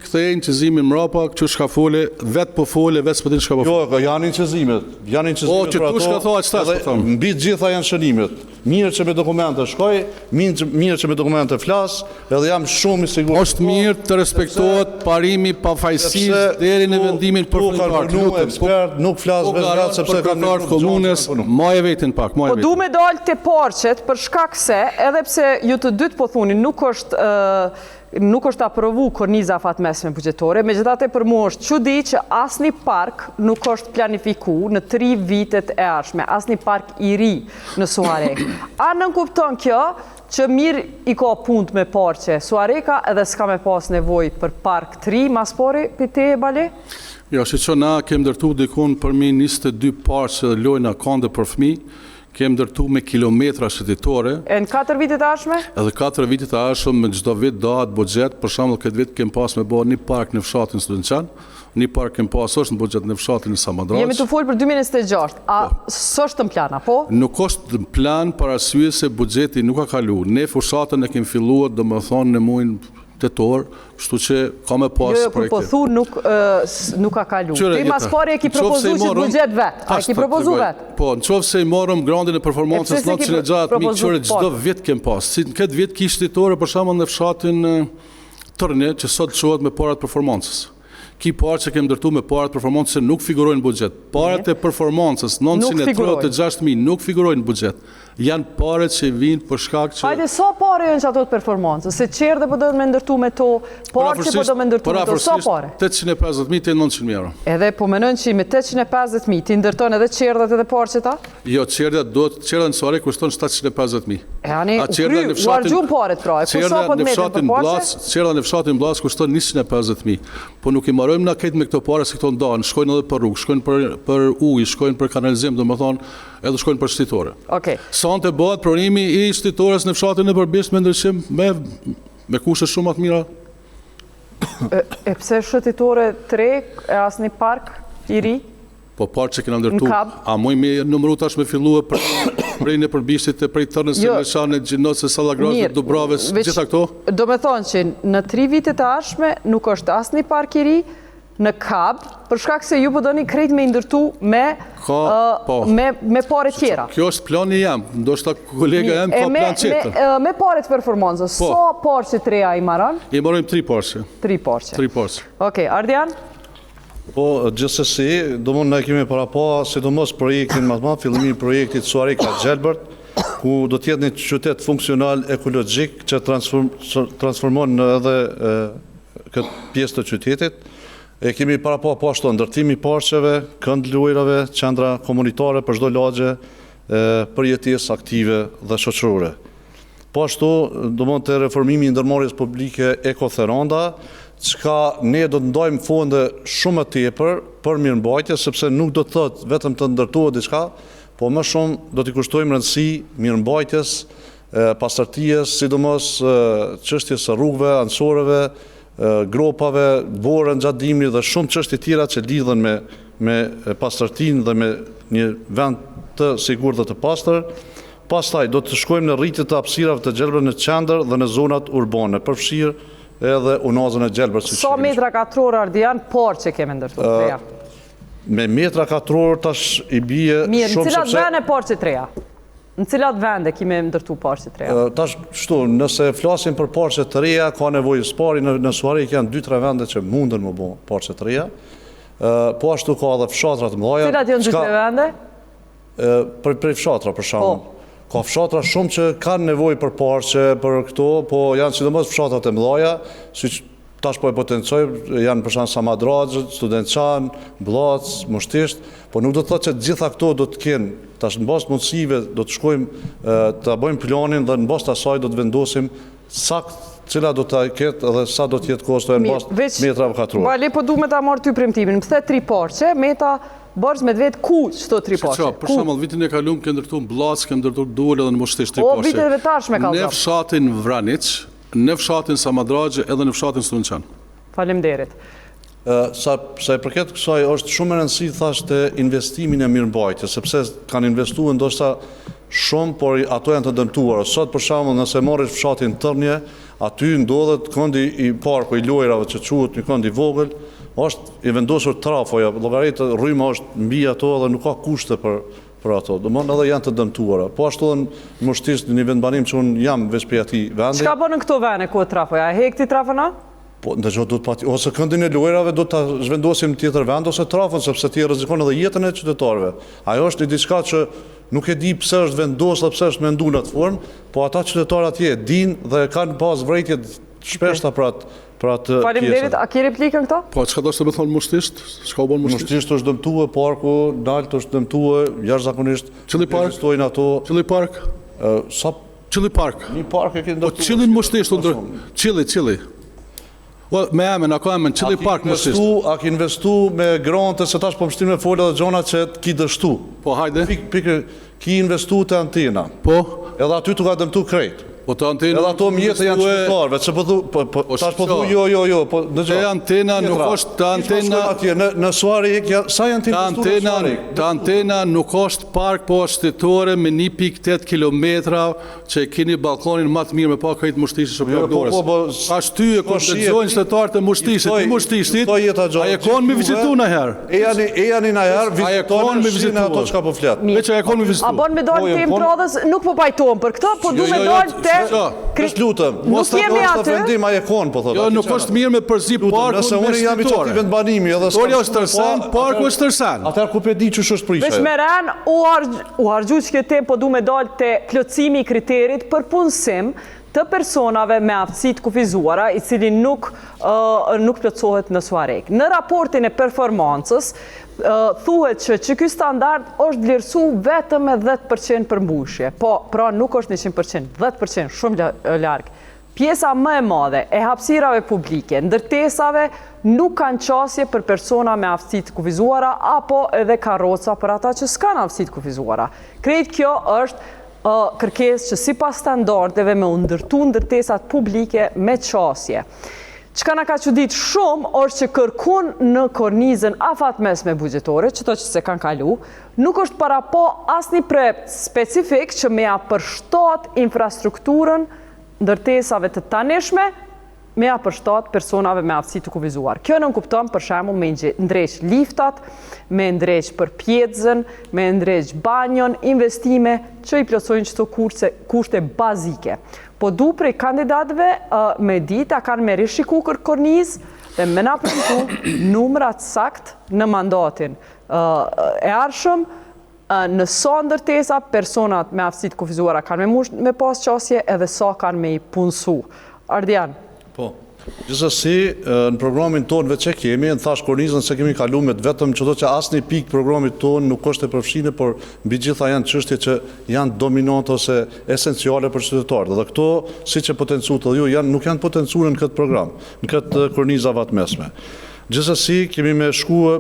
Kthejnë qëzimin mrapa, që shka fole, vetë po fole, vetë s'pëtin shka po fole. Jo, janë qëzimet. Janë qëzimet për ato. O, që tu shka thoa që ta shka thomë. Mbi gjitha janë shënimet. Mirë që me dokumente shkoj, mirë që me dokumente flas, edhe jam shumë i sigur. Është mirë të respektohet parimi pa fajsis deri në vendimin për ekspert, nuk flas vetë sepse kanë komunës, ma e vetin pak, ma e vetin. Po du me dalë të parqet për shkak se, edhe pse ju të dytë po thuni, nuk është aprovu korniza fatmesme buxhetore, megjithatë për mua është çudi që asnjë park nuk është planifiku në 3 vitet e ardhshme, asnjë park i ri në Suarek. A nën kupton kjo që mirë i ka punë me parqe Suareka edhe s'ka me pas nevojë për park 3 mas pari për te Bali? Jo, që na kemë ndërtu dikun përmi 22 parqe dhe lojna kande për fëmijë. Kemi ndërtu me kilometra shëtitore. E në 4 vitet e ardhshme? Edhe 4 vitet e ardhshëm me çdo vit dohet buxhet, për shembull këtë vit kem pas me bërë një park në fshatin Studençan, një park kem pas është në buxhet në fshatin Samadraç. Jemi të folë për 2026. A s'është në plan apo? Nuk është në plan për arsye se buxheti nuk ka kalu. Ne fushatën e kemi filluar domethënë në muajin tetor, kështu që ka me pas Jo, kur projekte. po thu nuk ka kalu. Ti mas pari e ki propozu që buxhet vet. A ki propozu vet? Po, në qoftë se i morëm grandin e performancës 960.000 qore çdo vit kem pas. Si në këtë vit kishte shtetore për shembull në fshatin Tërne, që sot quhet me parat performancës. Ki parë që kem ndërtu me parat performancës nuk figurojnë në buxhet. Parat e performancës 936.000 nuk figurojnë në buxhet. Janë paret që vinë për shkak që... Hajde, sa pare janë që ato të performancës? Se qerë dhe po do me ndërtu me to, parë që po do me ndërtu me to, sa pare? 850.000 të 900.000 euro. Edhe po menën që me 850.000 ti ndërton edhe qerdhat edhe parë që ta? Jo, qerdhat në sore kushton 750.000. E ani, u argjun paret pra, e ku sa po të metin për parë? Qerdhat në fshatin Bllaz kushton 150.000. Po nuk i marrojmë na këtë me këto pare se këto ndanë, shkojnë edhe për rrugë, shkojnë për ujë, shkojnë për kanalizim, domethënë edhe shkojnë për shtetore. Okej. Sonte bëhet pronimi i shtetores në fshatin e Përbisht me ndryshim me kushte shumë më të mira. E pse shtetore 3 e asnjë park i ri? Po parë që kena ndërtu, a muj me numëru tash me fillu e prej në Përbishtit e prej Tërnës, Elmeshanit, Gjinocës, Sallagrozit, Dubravës, gjitha këto? Do me thonë që në 3 vitet e ardhshme nuk është asnjë park i ri në Kab, për shkak se ju po doni krejt me ndërtu me pare tjera. Kjo është plani jam, ndoshta kolega jam ka plan tjetër. Me pare të performancës, sa parçe të reja i marron? I marrojmë 3 parçe. 3 parçe. 3 parçe. Okej, Ardian? Po, gjithsesi, do mund ne kemi para pa, sidomos projektin më të madh, fillimi i projektit Suarika Gjelbert, ku do të jetë një qytet funksional ekologjik që transformon edhe këtë pjesë të qytetit. E kemi para pa ashtu ndërtimi i parqeve, kënd lojrave, qendra komunitare për çdo lagje, përjetesë aktive dhe shoqërore. Po ashtu, do mund të reformimi i ndërmarrjes publike Ekotheranda, çka ne do të ndajmë fonde shumë më tepër për mirëmbajtje, sepse nuk do të thotë vetëm të ndërtohet diçka, po më shumë do t'i kushtojmë rëndësi mirëmbajtjes, pastërties, sidomos çështjes së rrugëve, anësoreve, gropave, borën gjatë dimrit dhe shumë çështje tjera që lidhen me pastërtinë dhe me një vend të sigurt dhe të pastër. Pastaj do të shkojmë në rritje të hapësirave të Gjelbert në qendër dhe në zonat urbane, përfshirë edhe unazën e Gjelbert. Sa metra katror Ardian parë që kemi ndërtu treja? Me metra katror tash i bie shumë sepse... Mirë, në cilat vende parë që treja? Në cilat vende kemi ndërtu parë që treja? Tash shtu, nëse flasim për parë që të reja, ka nevojë spari në Suarik janë 2-3 vende që mundën më bo parë që të reja. Po ashtu ka edhe fshatrat mëdha. Cilat janë 2-3 vende? Për fshatra për shembull. Ka fshatra shumë që kanë nevojë për parqe, për këto, po janë sidomos fshatrat e mëdha, siç tash po e potencoj, janë për shembull Samadraç, Studençan, Bllac, Mushtisht, po nuk do të thotë që gjitha këto do të kenë, tash në bazë mundësive do të shkojmë ta bëjmë planin dhe në bazë të asaj do të vendosim sakt cila do të ketë edhe sa do të jetë kosto në bazë metrave katror. Bale, po du me ta marrë ty premtimin, më the 3 parqe, meta bërës me të vetë ku çto 3 parqe? Për shembull, vitin e kaluar ke ndërtu në Bllac, ke ndërtu Durrës edhe në Mushtisht 3 parqe. O, vitet e tashme ka në fshatin Vraniç, në fshatin Samadraç edhe në fshatin Studençan. Faleminderit. Sa e përket kësaj është shumë e rëndësishme thash të investimin e mirëmbajtjes, sepse kanë investuar ndoshta shumë, por ato janë të dëmtuara. Sot për shembull, nëse marrësh fshatin Tërnje, aty ndodhet këndi i parku i lojrave që quhet një kënd i vogël, është i vendosur trafoja, llogaritë rryma është mbi ato dhe nuk ka kushte për ato. Domthonë edhe janë të dëmtuara. Po ashtu në Mushtisht në një vendbanim që un jam veç prej atij vendi. Çka bën në këto vende ku trafoja? E hekti trafona? Po ndërkohë do të pati ose këndin e lojrave do ta zhvendosim në tjetër vend ose trafon sepse ti rrezikon edhe jetën e qytetarëve. Ajo është një diçka që nuk e di pse është vendosur, pse është menduar në atë formë, po ata qytetarë atje dinë dhe kanë pas vërejtje shpeshta për atë pjesë. Faleminderit, a ke replikën këto? Po çka do të thonë Mushtisht? Çka u bën Mushtisht? Mushtisht është dëmtuar parku, Dalt është dëmtuar jashtëzakonisht. Cili park? Ekzistojnë ato. Cili park? Sa cili park? Një park e ke ndërtuar. Po cili Mushtisht cili? Po, me emën, ako emën, qëli park më sist? A ki investu me grante, se tash po më shtim me folë dhe gjona që ki dështu. Po, hajde. Ki investu të antena. Po. Edhe aty të ka dëmtu krejt. Po të antena... Edhe ato mjetë janë qytetarëve, që tash po thu jo, Të antena nuk është të antena... Në Suarik, sa janë të investu në Suarik? Të antena nuk është park, po është shtetore me 1.8 kilometra që e kini balkonin më të mirë me pa krejtë mushtisë së plakdores. Ashtë ty e kontekzojnë shtetarë të mushtisë, ti mushtisit, a e konë me vizitu në herë? E janë në herë, vizitojnë në shinë ato që ka po fletë. Me që a e konë me vizitu? A bon me dojnë të imtrodhës, nuk po pajtojnë për këto, po du me dojnë të... Kësë lutëm, nuk jemi aty. Jo, nuk është mirë me përzi parku nëse unë jam i qëti vendbanimi Storja është tërsen, parku është tërsen. Atër ku pe di që është prishe. Vesh me ren, u hargju që këtë po du me dojnë të plotësimi i kriterit për punësim të personave me aftësit kufizuara, i cili nuk plotësohet në Suarek. Në raportin e performancës, thuhet që ky standard është vlerësu vetëm me 10% për mbushje. Po, pra nuk është 100%, 10%, shumë largë. Pjesa më e madhe e hapësirave publike, ndërtesave nuk kanë qasje për persona me aftësit kufizuara apo edhe karroca për ata që s'kanë aftësit kufizuara. Krejt kjo është kërkesë që sipas standardeve me ndërtu ndërtesat publike me qasje. Çka na ka çudit shumë është që kërkun në kornizën afat mesme buxhetore, çdo që se kanë kalu, nuk është para po asnjë projekt specifik që me ja përshtat infrastrukturën ndërtesave të tanishme, me ja përshtat personave me aftësi të kufizuar. Kjo në kupton për shembull me ndreq liftat, me ndreq përpjedzën, me ndreq banjon, investime që i plotësojnë çdo kushte bazike. Po du prej kandidatëve me ditë a kanë me rishiku kornizë dhe me na prezantu numrat sakt në mandatin e ardhshëm në sa ndërtesa personat me aftësi të kufizuara kanë me pas qasje edhe sa kanë me i punësu. Ardian. Po, gjithsesi, në programin tonë veç e kemi, në thash kornizën se kemi kalu me të vetëm që do që asni pikë programit tonë nuk është e përfshine, por mbi gjitha janë çështje që janë dominante ose esenciale për qytetarët. Dhe këto, si që potencuat edhe ju, nuk janë potencuar në këtë program, në këtë kornizave të mesme. Gjithsesi, kemi me shkue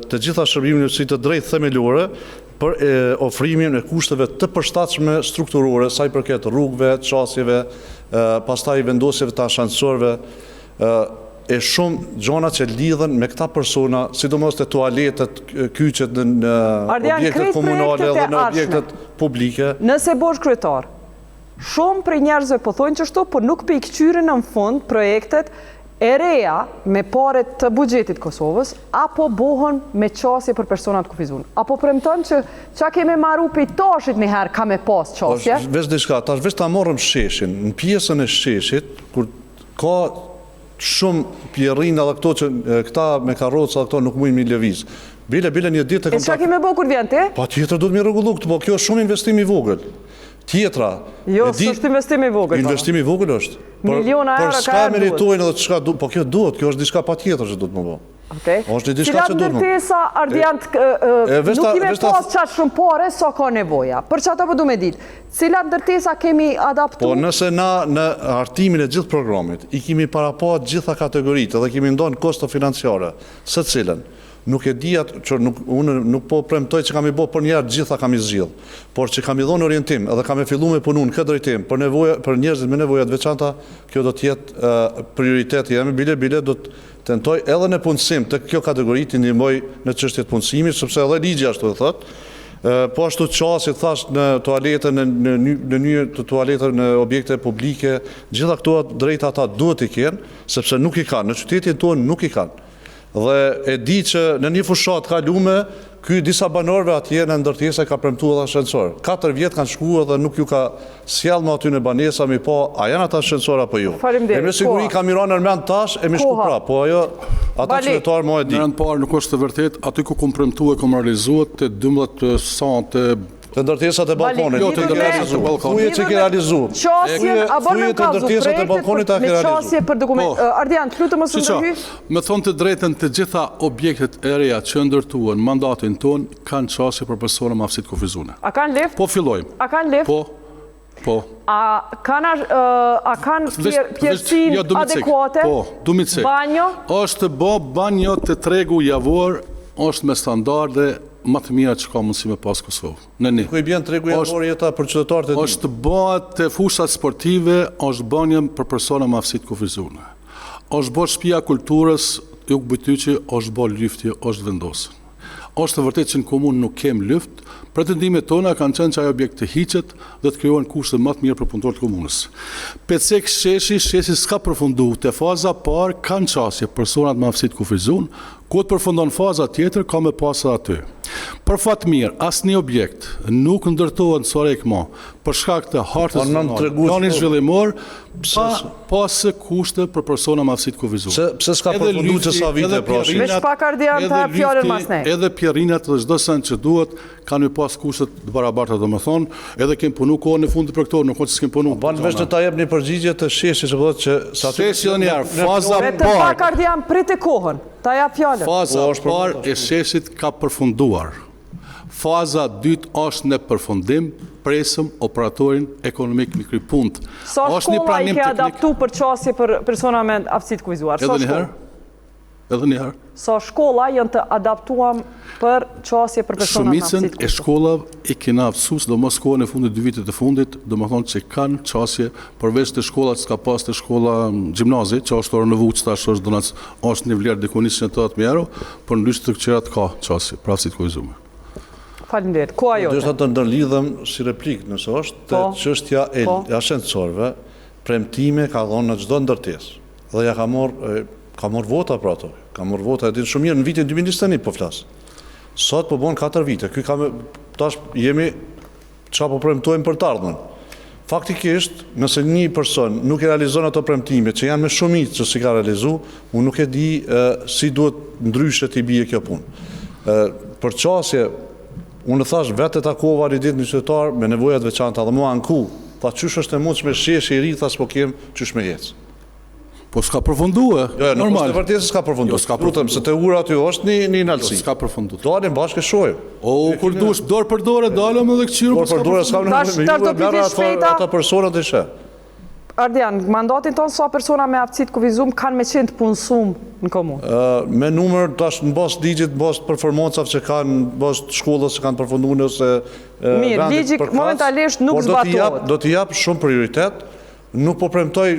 të gjitha shërbimin si të drejtë themelore për ofrimin e kushteve të përshtatshme strukturore, sa i përket rrugëve, qasjeve, pastaj vendosjeve të ashansorëve, e shumë gjona që lidhen me këta persona, sidomos të tualetet, kyçet në objektet komunale dhe në objektet publike. Nëse bosh kryetar, shumë prej njerëzve po thonë që shto, por nuk pe i këqyrin në fund projektet e reja me pare të buxhetit Kosovës, apo bohën me qasje për personat kufizuar. Apo premton që qa kemi marru për i tashit njëherë ka me pas qasje? Vesh diçka, tash vesh ta morëm sheshin. Në pjesën e sheshit, kur ka shumë pjerrin edhe këto që këta me karroca edhe këto nuk mujnë mi lëviz. Bile një ditë e kom... E qa kemi bo kur vjen ti? Pa tjetër do të mi rregullu këtë, po kjo është shumë investim i vogël. Tjetra... Jo, s'është investim i vogël. Investim i vogël është. Miliona euro ka për s'ka meritojnë edhe çka duhet, po kjo duhet, kjo është diçka patjetër që duhet më bëj. Është diçka që duhet. Cilat ndërtesa Ardiant nuk i me pas qatë shumë pare sa ka nevoja. Për çata po du me ditë. Cilat ndërtesa kemi adaptu? Po nëse na në hartimin e gjithë programit i kemi parapo gjitha kategoritë dhe kemi ndonë kosto financiare, së cilën nuk e di atë që unë nuk po premtoj që kam i bo për njerë gjitha kam i zgjidh, por që kam i dhonë orientim edhe kam e fillu me punu në këtë drejtim për njerëzit me nevojat veçanta, kjo do t'jetë prioritet jemi, bile do të tentoj edhe në punësim të kjo kategori të ndihmoj në çështjet punësimit, sepse edhe ligji ashtu e thotë, po ashtu qasje thash në toalete, në një të toalete në objekte publike, gjitha këto drejta ata duhet i kenë, sepse nuk i kanë, në qytetin tonë nuk i kanë. Dhe e di që në një fushat kalume, ky disa banorëve atje në ndërtesa ka premtu edhe ascensor. 4 vjet kanë shkuar dhe nuk ju ka sjell më aty në banesa, mi po, a janë ata ascensor apo jo? E me siguri ka miron nërmend tash e mi shku pra, po ajo ata qytetarë mo e di. Në rënd parë nuk është të vërtet, aty ku kom premtu e kom realizuat të 12 sante të ndërtesat e balkonit. Jo, të ndërtesat e balkonit. Thuje që ke realizu. Qasjen, a bërë në kazu projektet me qasje për dokument. Ardian, të lutë më së ndërhy? Me thonë të drejten të gjitha objektet e reja që ndërtuan mandatin ton, kanë qasje për persona me aftësi të kufizuar. A kanë lift? Po fillojmë. A kanë lift? Po. Po. A kanë pjerësin adekuate? Po, du mi cek. Banjo? Është banjo të tregu javor, është me standarde më të mira që ka mundësi me pas Kosovë. Ku i bjen tregu javor jeta për qytetarët e tij? Është bëhet të fushat sportive, është banjo për persona me aftësi të kufizune. Është bërë shtëpia kulturës, ju këbëtyqi, është bërë lyftje, është vendosën. Është të vërtet që në komunë nuk kem lyft, pretendimet tona kanë qenë që ajo objekt të hiqet dhe të krijohen kushte më të mirë për punëtorët e komunës. Pecek sheshi s'ka përfundu, te faza parë kanë qasje personat me aftësi të kufizun, ku të përfundon faza tjetër ka me pasë aty. Për fatë mirë, asnjë objekt nuk ndërtohet në Sorek ma për shkak të hartës planin zhvillimor pa se kushte për persona me aftësi të kufizun. Pse s'ka përfundu që sa vite proshi? Veç pak ardian të fjalën mas ne. Edhe pjerinat dhe çdo sen që duhet kanë pas kushtet të barabarta, domethënë, edhe kem punu kohën e fundit për këto, nuk është s'kem punu. Ban veç të ta jep një përgjigje të sheshi që thotë që sa sheshi edhe një herë, faza parë. Pak ardian pritë kohën. Ta jap fjalën. Faza parë e sheshit ka përfunduar. Faza dytë është në përfundim, presëm operatorin ekonomik me kryp punt. Sa shkolla i ke adaptu për qasje për persona me aftësi të kufizuar? Edhe një herë. Sa shkolla janë të adaptuam për qasje për persona me aftësi të kufizuar? Shumicën e shkollave i kena aftësues, do mos kohën e fundit 2 vitet e fundit, do më thonë që kanë qasje përveç të shkollat s'ka pas të shkolla gjimnazi, që është orë në vuç, tash është një vlerë diku 180.000 euro, por ndryshe të këqerat ka qasje për aftësi të kufizuar. Faleminderit. Ku ajo? Do të ndërlidhem si replik nëse është te çështja e ashensorëve, premtime ka dhënë në çdo ndërtesë. Dhe ja ka marr vota për ato. Ka marr vota edhe shumë mirë në vitin 2021 po flas. Sot po bën 4 vite. Ky ka tash jemi çfarë po premtojmë për të ardhmen. Faktikisht, nëse një person nuk e realizon ato premtime që janë me shumicë që si ka realizu, unë nuk e di si duhet ndryshe t'i bie kjo punë. Për qasje, unë thash vetë e takova një ditë një qytetar me nevojat veçanta dhe mua anku, tha qysh është e mundshme sheshi i ri, tha s'po kem qysh me ecë. Po s'ka përfundue, normal. Nuk është e vërtetë s'ka përfundue. Lutëm, se te ura aty është një nalësi. S'ka përfundue. Dalim bashkë shojë. O, kur dush dorë për dorë, dalëm edhe këqiru. Dorë për dorë, s'kam në me ata personat e shë. Ardian, mandatin tonë sa persona me aftësi të kufizum kanë me qenë të punësum në komunë? Me numër, tash në bas ligjit, në bas performancave që kanë, në bas shkollës që kanë përfunduar ose mirë, ligji momentalisht nuk zbatohet. Do t'i jap shumë prioritet, nuk po premtoj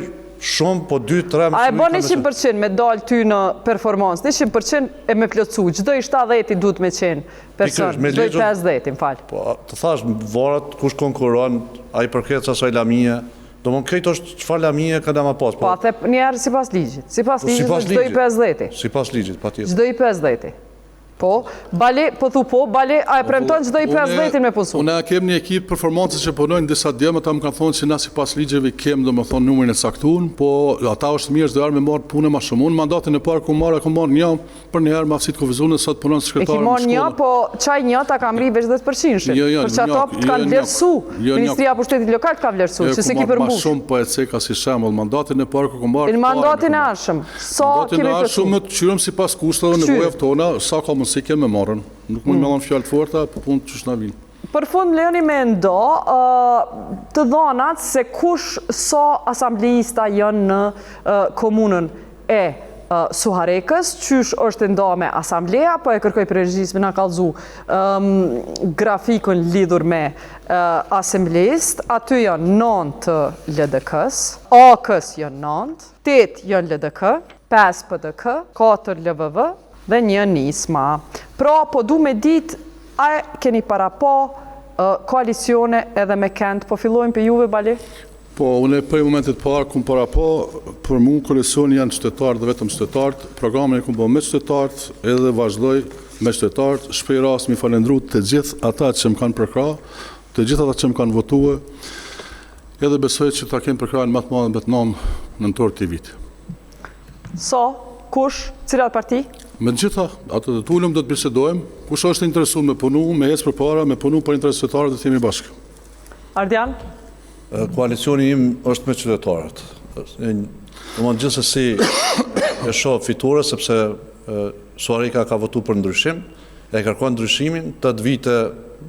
shumë, po 2-3 më shumë. A e bën 100% me dalë ty në performancë, 100% e me plotësu, çdo i 70 duhet me qenë person, çdo i 50, m'fal. Po, të thash, varet kush konkuron, ai përket asaj lamie. Do më krejt është qëfar lamie ka da ma pas. Po, atë njerë si pas ligjit. Si pas ligjit është çdo i 50. Si pas ligjit, pa tjetër. Çdo i 50. Po, bale, po thu po, bale, a e premton çdo i 50 me punësu? Unë kem një ekip performancës që punojnë disa djemë, ata më kanë thonë që na si pas ligjeve kem, do më thonë numërin e caktuar, po ata është mirë çdo herë me marrë punë më shumë. Unë mandatin e parë ku marr një për një herë me aftësi të kufizune, sot punon sekretari. E ki marrë një, po çaj një ta kam rri veç 10%. Për që ato kanë vlerësu. Ministria për Shtetit Lokal ka vlerësu, që se ki përmbush. Ma shumë po e ceka si shembull mandatin e parë ku marr. Në mandatin e arshëm. Sa kemi plotësuar? Mandatin e arshëm qyrëm sipas kushteve dhe nevojave tona, sa ka mundësi kemë me marrën. Nuk mund me dhënë fjalë të forta, po punë ç'është na vinë. Për fund lejoni me ndo të dhënat se kush sa asambleista janë në komunën e Suharekës, qysh është nda me asambleja, po e kërkoj për regjisë me nga kallëzu grafikën lidhur me asamblejist, aty janë 9 të LDK-s, AK-s janë 9, 8 janë LDK, 5 PDK, 4 LVV dhe 1 nisma. Pra, po du me dit, a keni para po koalicione edhe me Kent, po fillojmë për juve, Bali? Po, unë e për momentet parë, kumë para po, për mu koalicioni janë qytetarë dhe vetëm qytetarët, programën e kumë po me qytetarët, edhe vazhdoj me qytetarët, shprej rast mi falendru të gjithë ata që më kanë përkra, të gjithë ata që më kanë votue, edhe besoj që ta kemë përkrajnë më të madhe në Betnam në nëntor të vitë. So, kush, cilat parti? Me gjitha, ato të tullëm do të bisedojmë, kush është interesu me punu, me ecë për para, me punu për interes qytetarët dhe të jemi bashkë. Ardian? Koalicioni im është me qytetarët. Në mund gjithsesi e shoh fitore, sepse Suareka ka votu për ndryshim, e kërkon ndryshimin, të vite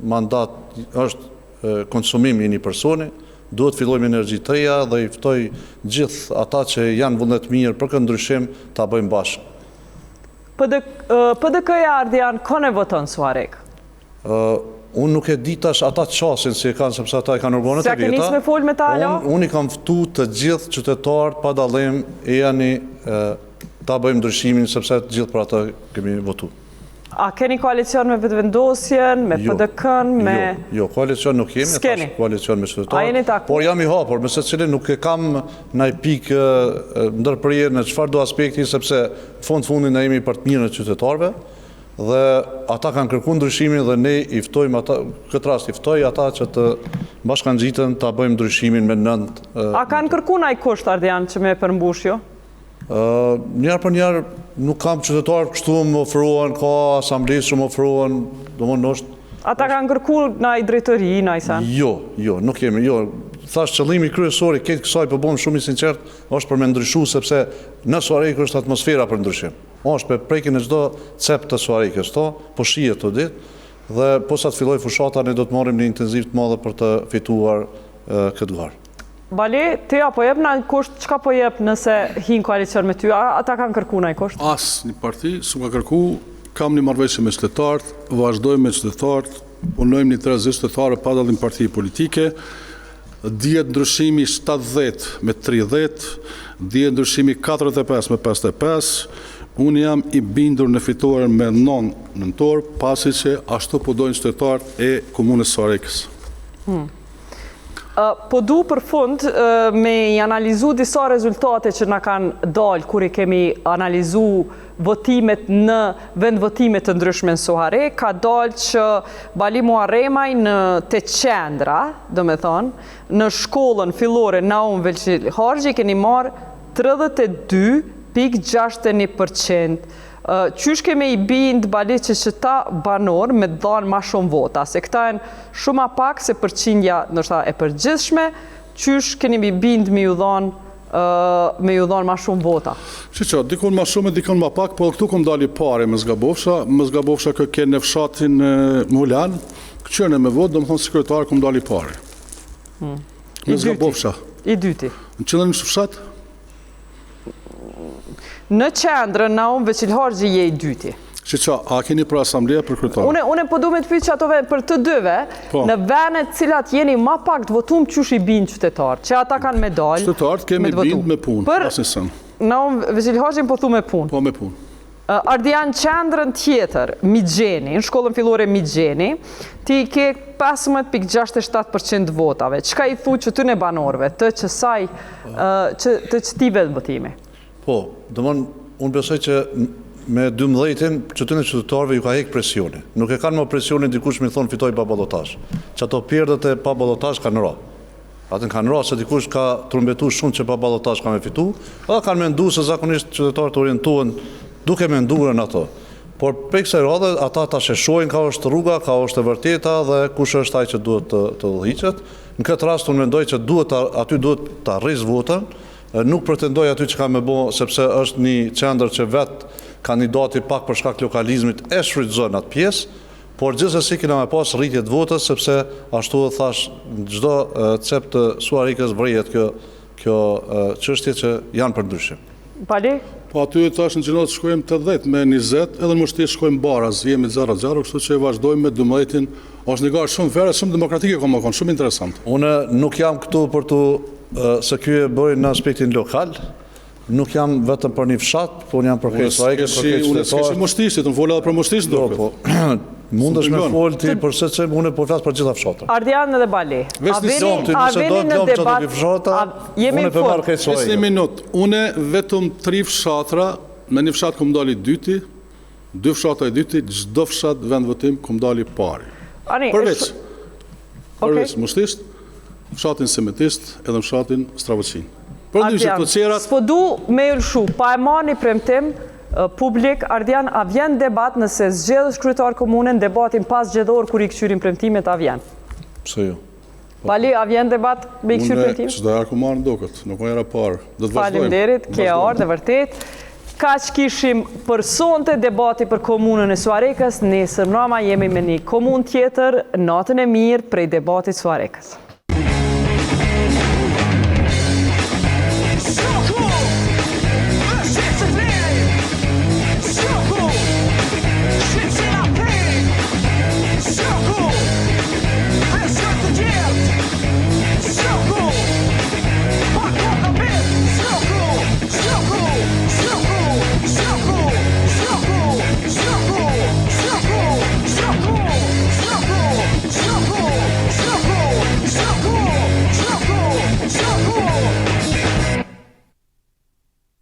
mandat është konsumimi i një personi, duhet fillojmë energji të reja dhe i ftoj gjithë ata që janë vullnet mirë për këtë ndryshim ta bëjmë bashkë. PDK-ja Ardian, kone voton Suarek? Unë nuk e di tash ata qasin si e kanë, sepse ata e kanë organet e veta. Se ke nisë me fol me ta, alo? Unë i kam ftu të gjithë qytetarët pa dallim e janë ta bëjmë ndryshimin, sepse të gjithë për ata kemi votu. A keni koalicion me vetëvendosjen, me PDK-n, me... Jo, koalicion nuk kemi, tash koalicion me qytetarë, por jam i hapur, me secilin nuk e kam në i pikë ndërprerje në çfarë do aspekti, sepse fundin ne jemi për të mirën e qytetarëve, dhe ata kanë kërkuar ndryshimin dhe ne i ftojmë ata, këtë rast i ftoj ata që të bashkangjiten ta bëjmë ndryshimin me 9. A kanë kërkuar ai kusht Ardian që me përmbush jo? Njerë për njerë nuk kam qytetarë kështu më ofruan, ka asamblesë që më ofruan, do më nështë... Ata kanë kërkuar në i drejtëri, në i sen? Jo, nuk kemi, jo. Thash qëllimi kryesori, këtë kësaj për bëmë shumë i sinqert, është për me ndryshu, sepse në Suarejkë është atmosfera për ndryshim. është për prekin e çdo cep të Suarejkës, po shihet të ditë, dhe po sa të filloj fushata, ne do të marrim një intenziv të madhe për të fituar këtë garë. Bali, ti apo jep në kusht, qka po jep nëse hin koalicion me ty? Ata kanë kërku në i kusht? Asë një parti, s'u ka kërku, kam një marrëveshje me qytetarët, vazhdojmë me qytetarët, punojmë një 30 qytetarë pa dallim parti politike, dihet ndryshimi 70 me 30, dihet ndryshimi 45 me 55, unë jam i bindur në fituar me 9 nëntor, pasi që ashtu po dojnë qytetarët e komunës Suarejkës. Po du për fund me i analizu disa rezultate që na kanë dalë kur i kemi analizu votimet në vend votimet të ndryshme në Suare, ka dalë që Bali Muharremaj në të qendra, do me thonë, në shkollën fillore Naum Velçil Harxhi keni marë 32.61%. Qysh keme i bind Bali që qëta banor me dhanë ma shumë vota, se këta e në shumë a pak se përqindja nështë e përgjithshme, qysh keni i bind me ju dhanë ma shumë vota? Që, dikon ma shumë e dikon ma pak, po këtu kom dali pare më zgabofsha kë ke në fshatin Mulan, këqërën e me votë, do më thonë sekretarë kom dali pare. Më zgabofsha. I dyti. Në qëllën në fshat? Në qendrën Naum Velçil Harxhi je i dyti. Që, a keni për asambleja për kryetarë? Une po du me të pyet që atove për të dëve, në venet cilat jeni ma pak të votum qysh i bind qytetarë, që ata kanë medalë. Qytetarët kemi bind me punë, për Naum Velçil Harxhin po thu me punë. Po me punë. Ardian, qendrën tjetër, Migjeni, në shkollën fillore Migjeni, ti ke 15.67% votave. Qka i thu që të në banorve, të qësaj, të qëtive të votimi? Po, unë besoj që me 12-in që të në qytetarëve ju ka hek presioni. Nuk e kanë më presionin dikush me thonë fitoj pa ballotash. Që ato pjerdët e pa ballotash kanë ra. Atën kanë ra se dikush ka trumbetu shumë që pa ballotash ka me fitu, edhe kanë mendu se zakonisht qytetarët orientuan duke menduar në ato. Por për kësaj radhe, ata ta sheshojnë ka është rruga, ka është e vërteta dhe kush është ai që duhet të udhëhiqet. Në këtë rast unë mendoj që aty duhet të arrijë votën. Nuk pretendoj aty që ka me bo, sepse është një qendër që vetë kandidati pak për shkak lokalizmit e shfrytëzon atë pjesë, por gjithsesi kena me pas rritje të votës, sepse ashtu dhe thash, në çdo cep të Suarejkës vrihet kjo çështje që janë për ndryshim. Bali? Po aty tash në gjinot shkojmë 80 me 20, edhe në mështi shkojmë baraz, jemi 0-0, kështu që vazhdojmë me 12-in, është një garë shumë verë, shumë demokratike, shumë interesant. Unë nuk jam këtu për të se kjo e bëjë në aspektin lokal, nuk jam vetëm për një fshat, po unë jam për këtë Suarejkës, për këtë qytetarë. Unë s'keshi mështisit, unë folë edhe për mështisit do këtë. Mundesh me folë ti për se që unë po flasë për gjitha fshatra. Ardian dhe Bali, a veni në debat, jemi folë. Vesë një minut, une vetëm 3 fshatra, me një fshat kom dali dyti, 2 fshatra e dyti, gjdo fshat vend votim kom dali pari. Përveç mështist, fshatin semetist edhe fshatin stravëqin. Ardian, s'po du me lëshu, pa e ma një premtim publik, Ardian, a vjen debat nëse zgjedhës kryetar komunën, debatin pas zgjedhor kur i këqyrin premtimet, a vjen? Pse jo? Bali, a vjen debat me i këqyr premtimet? Unë që da jarë ku marë në dokët, nuk më era parë. Faleminderit, ke orë dhe vërtet. Ka që kishim për sonte debati për komunën e Suarejkës, nesër mrama jemi me një komunë tjetër, natën e mirë prej debatit Suarejkës.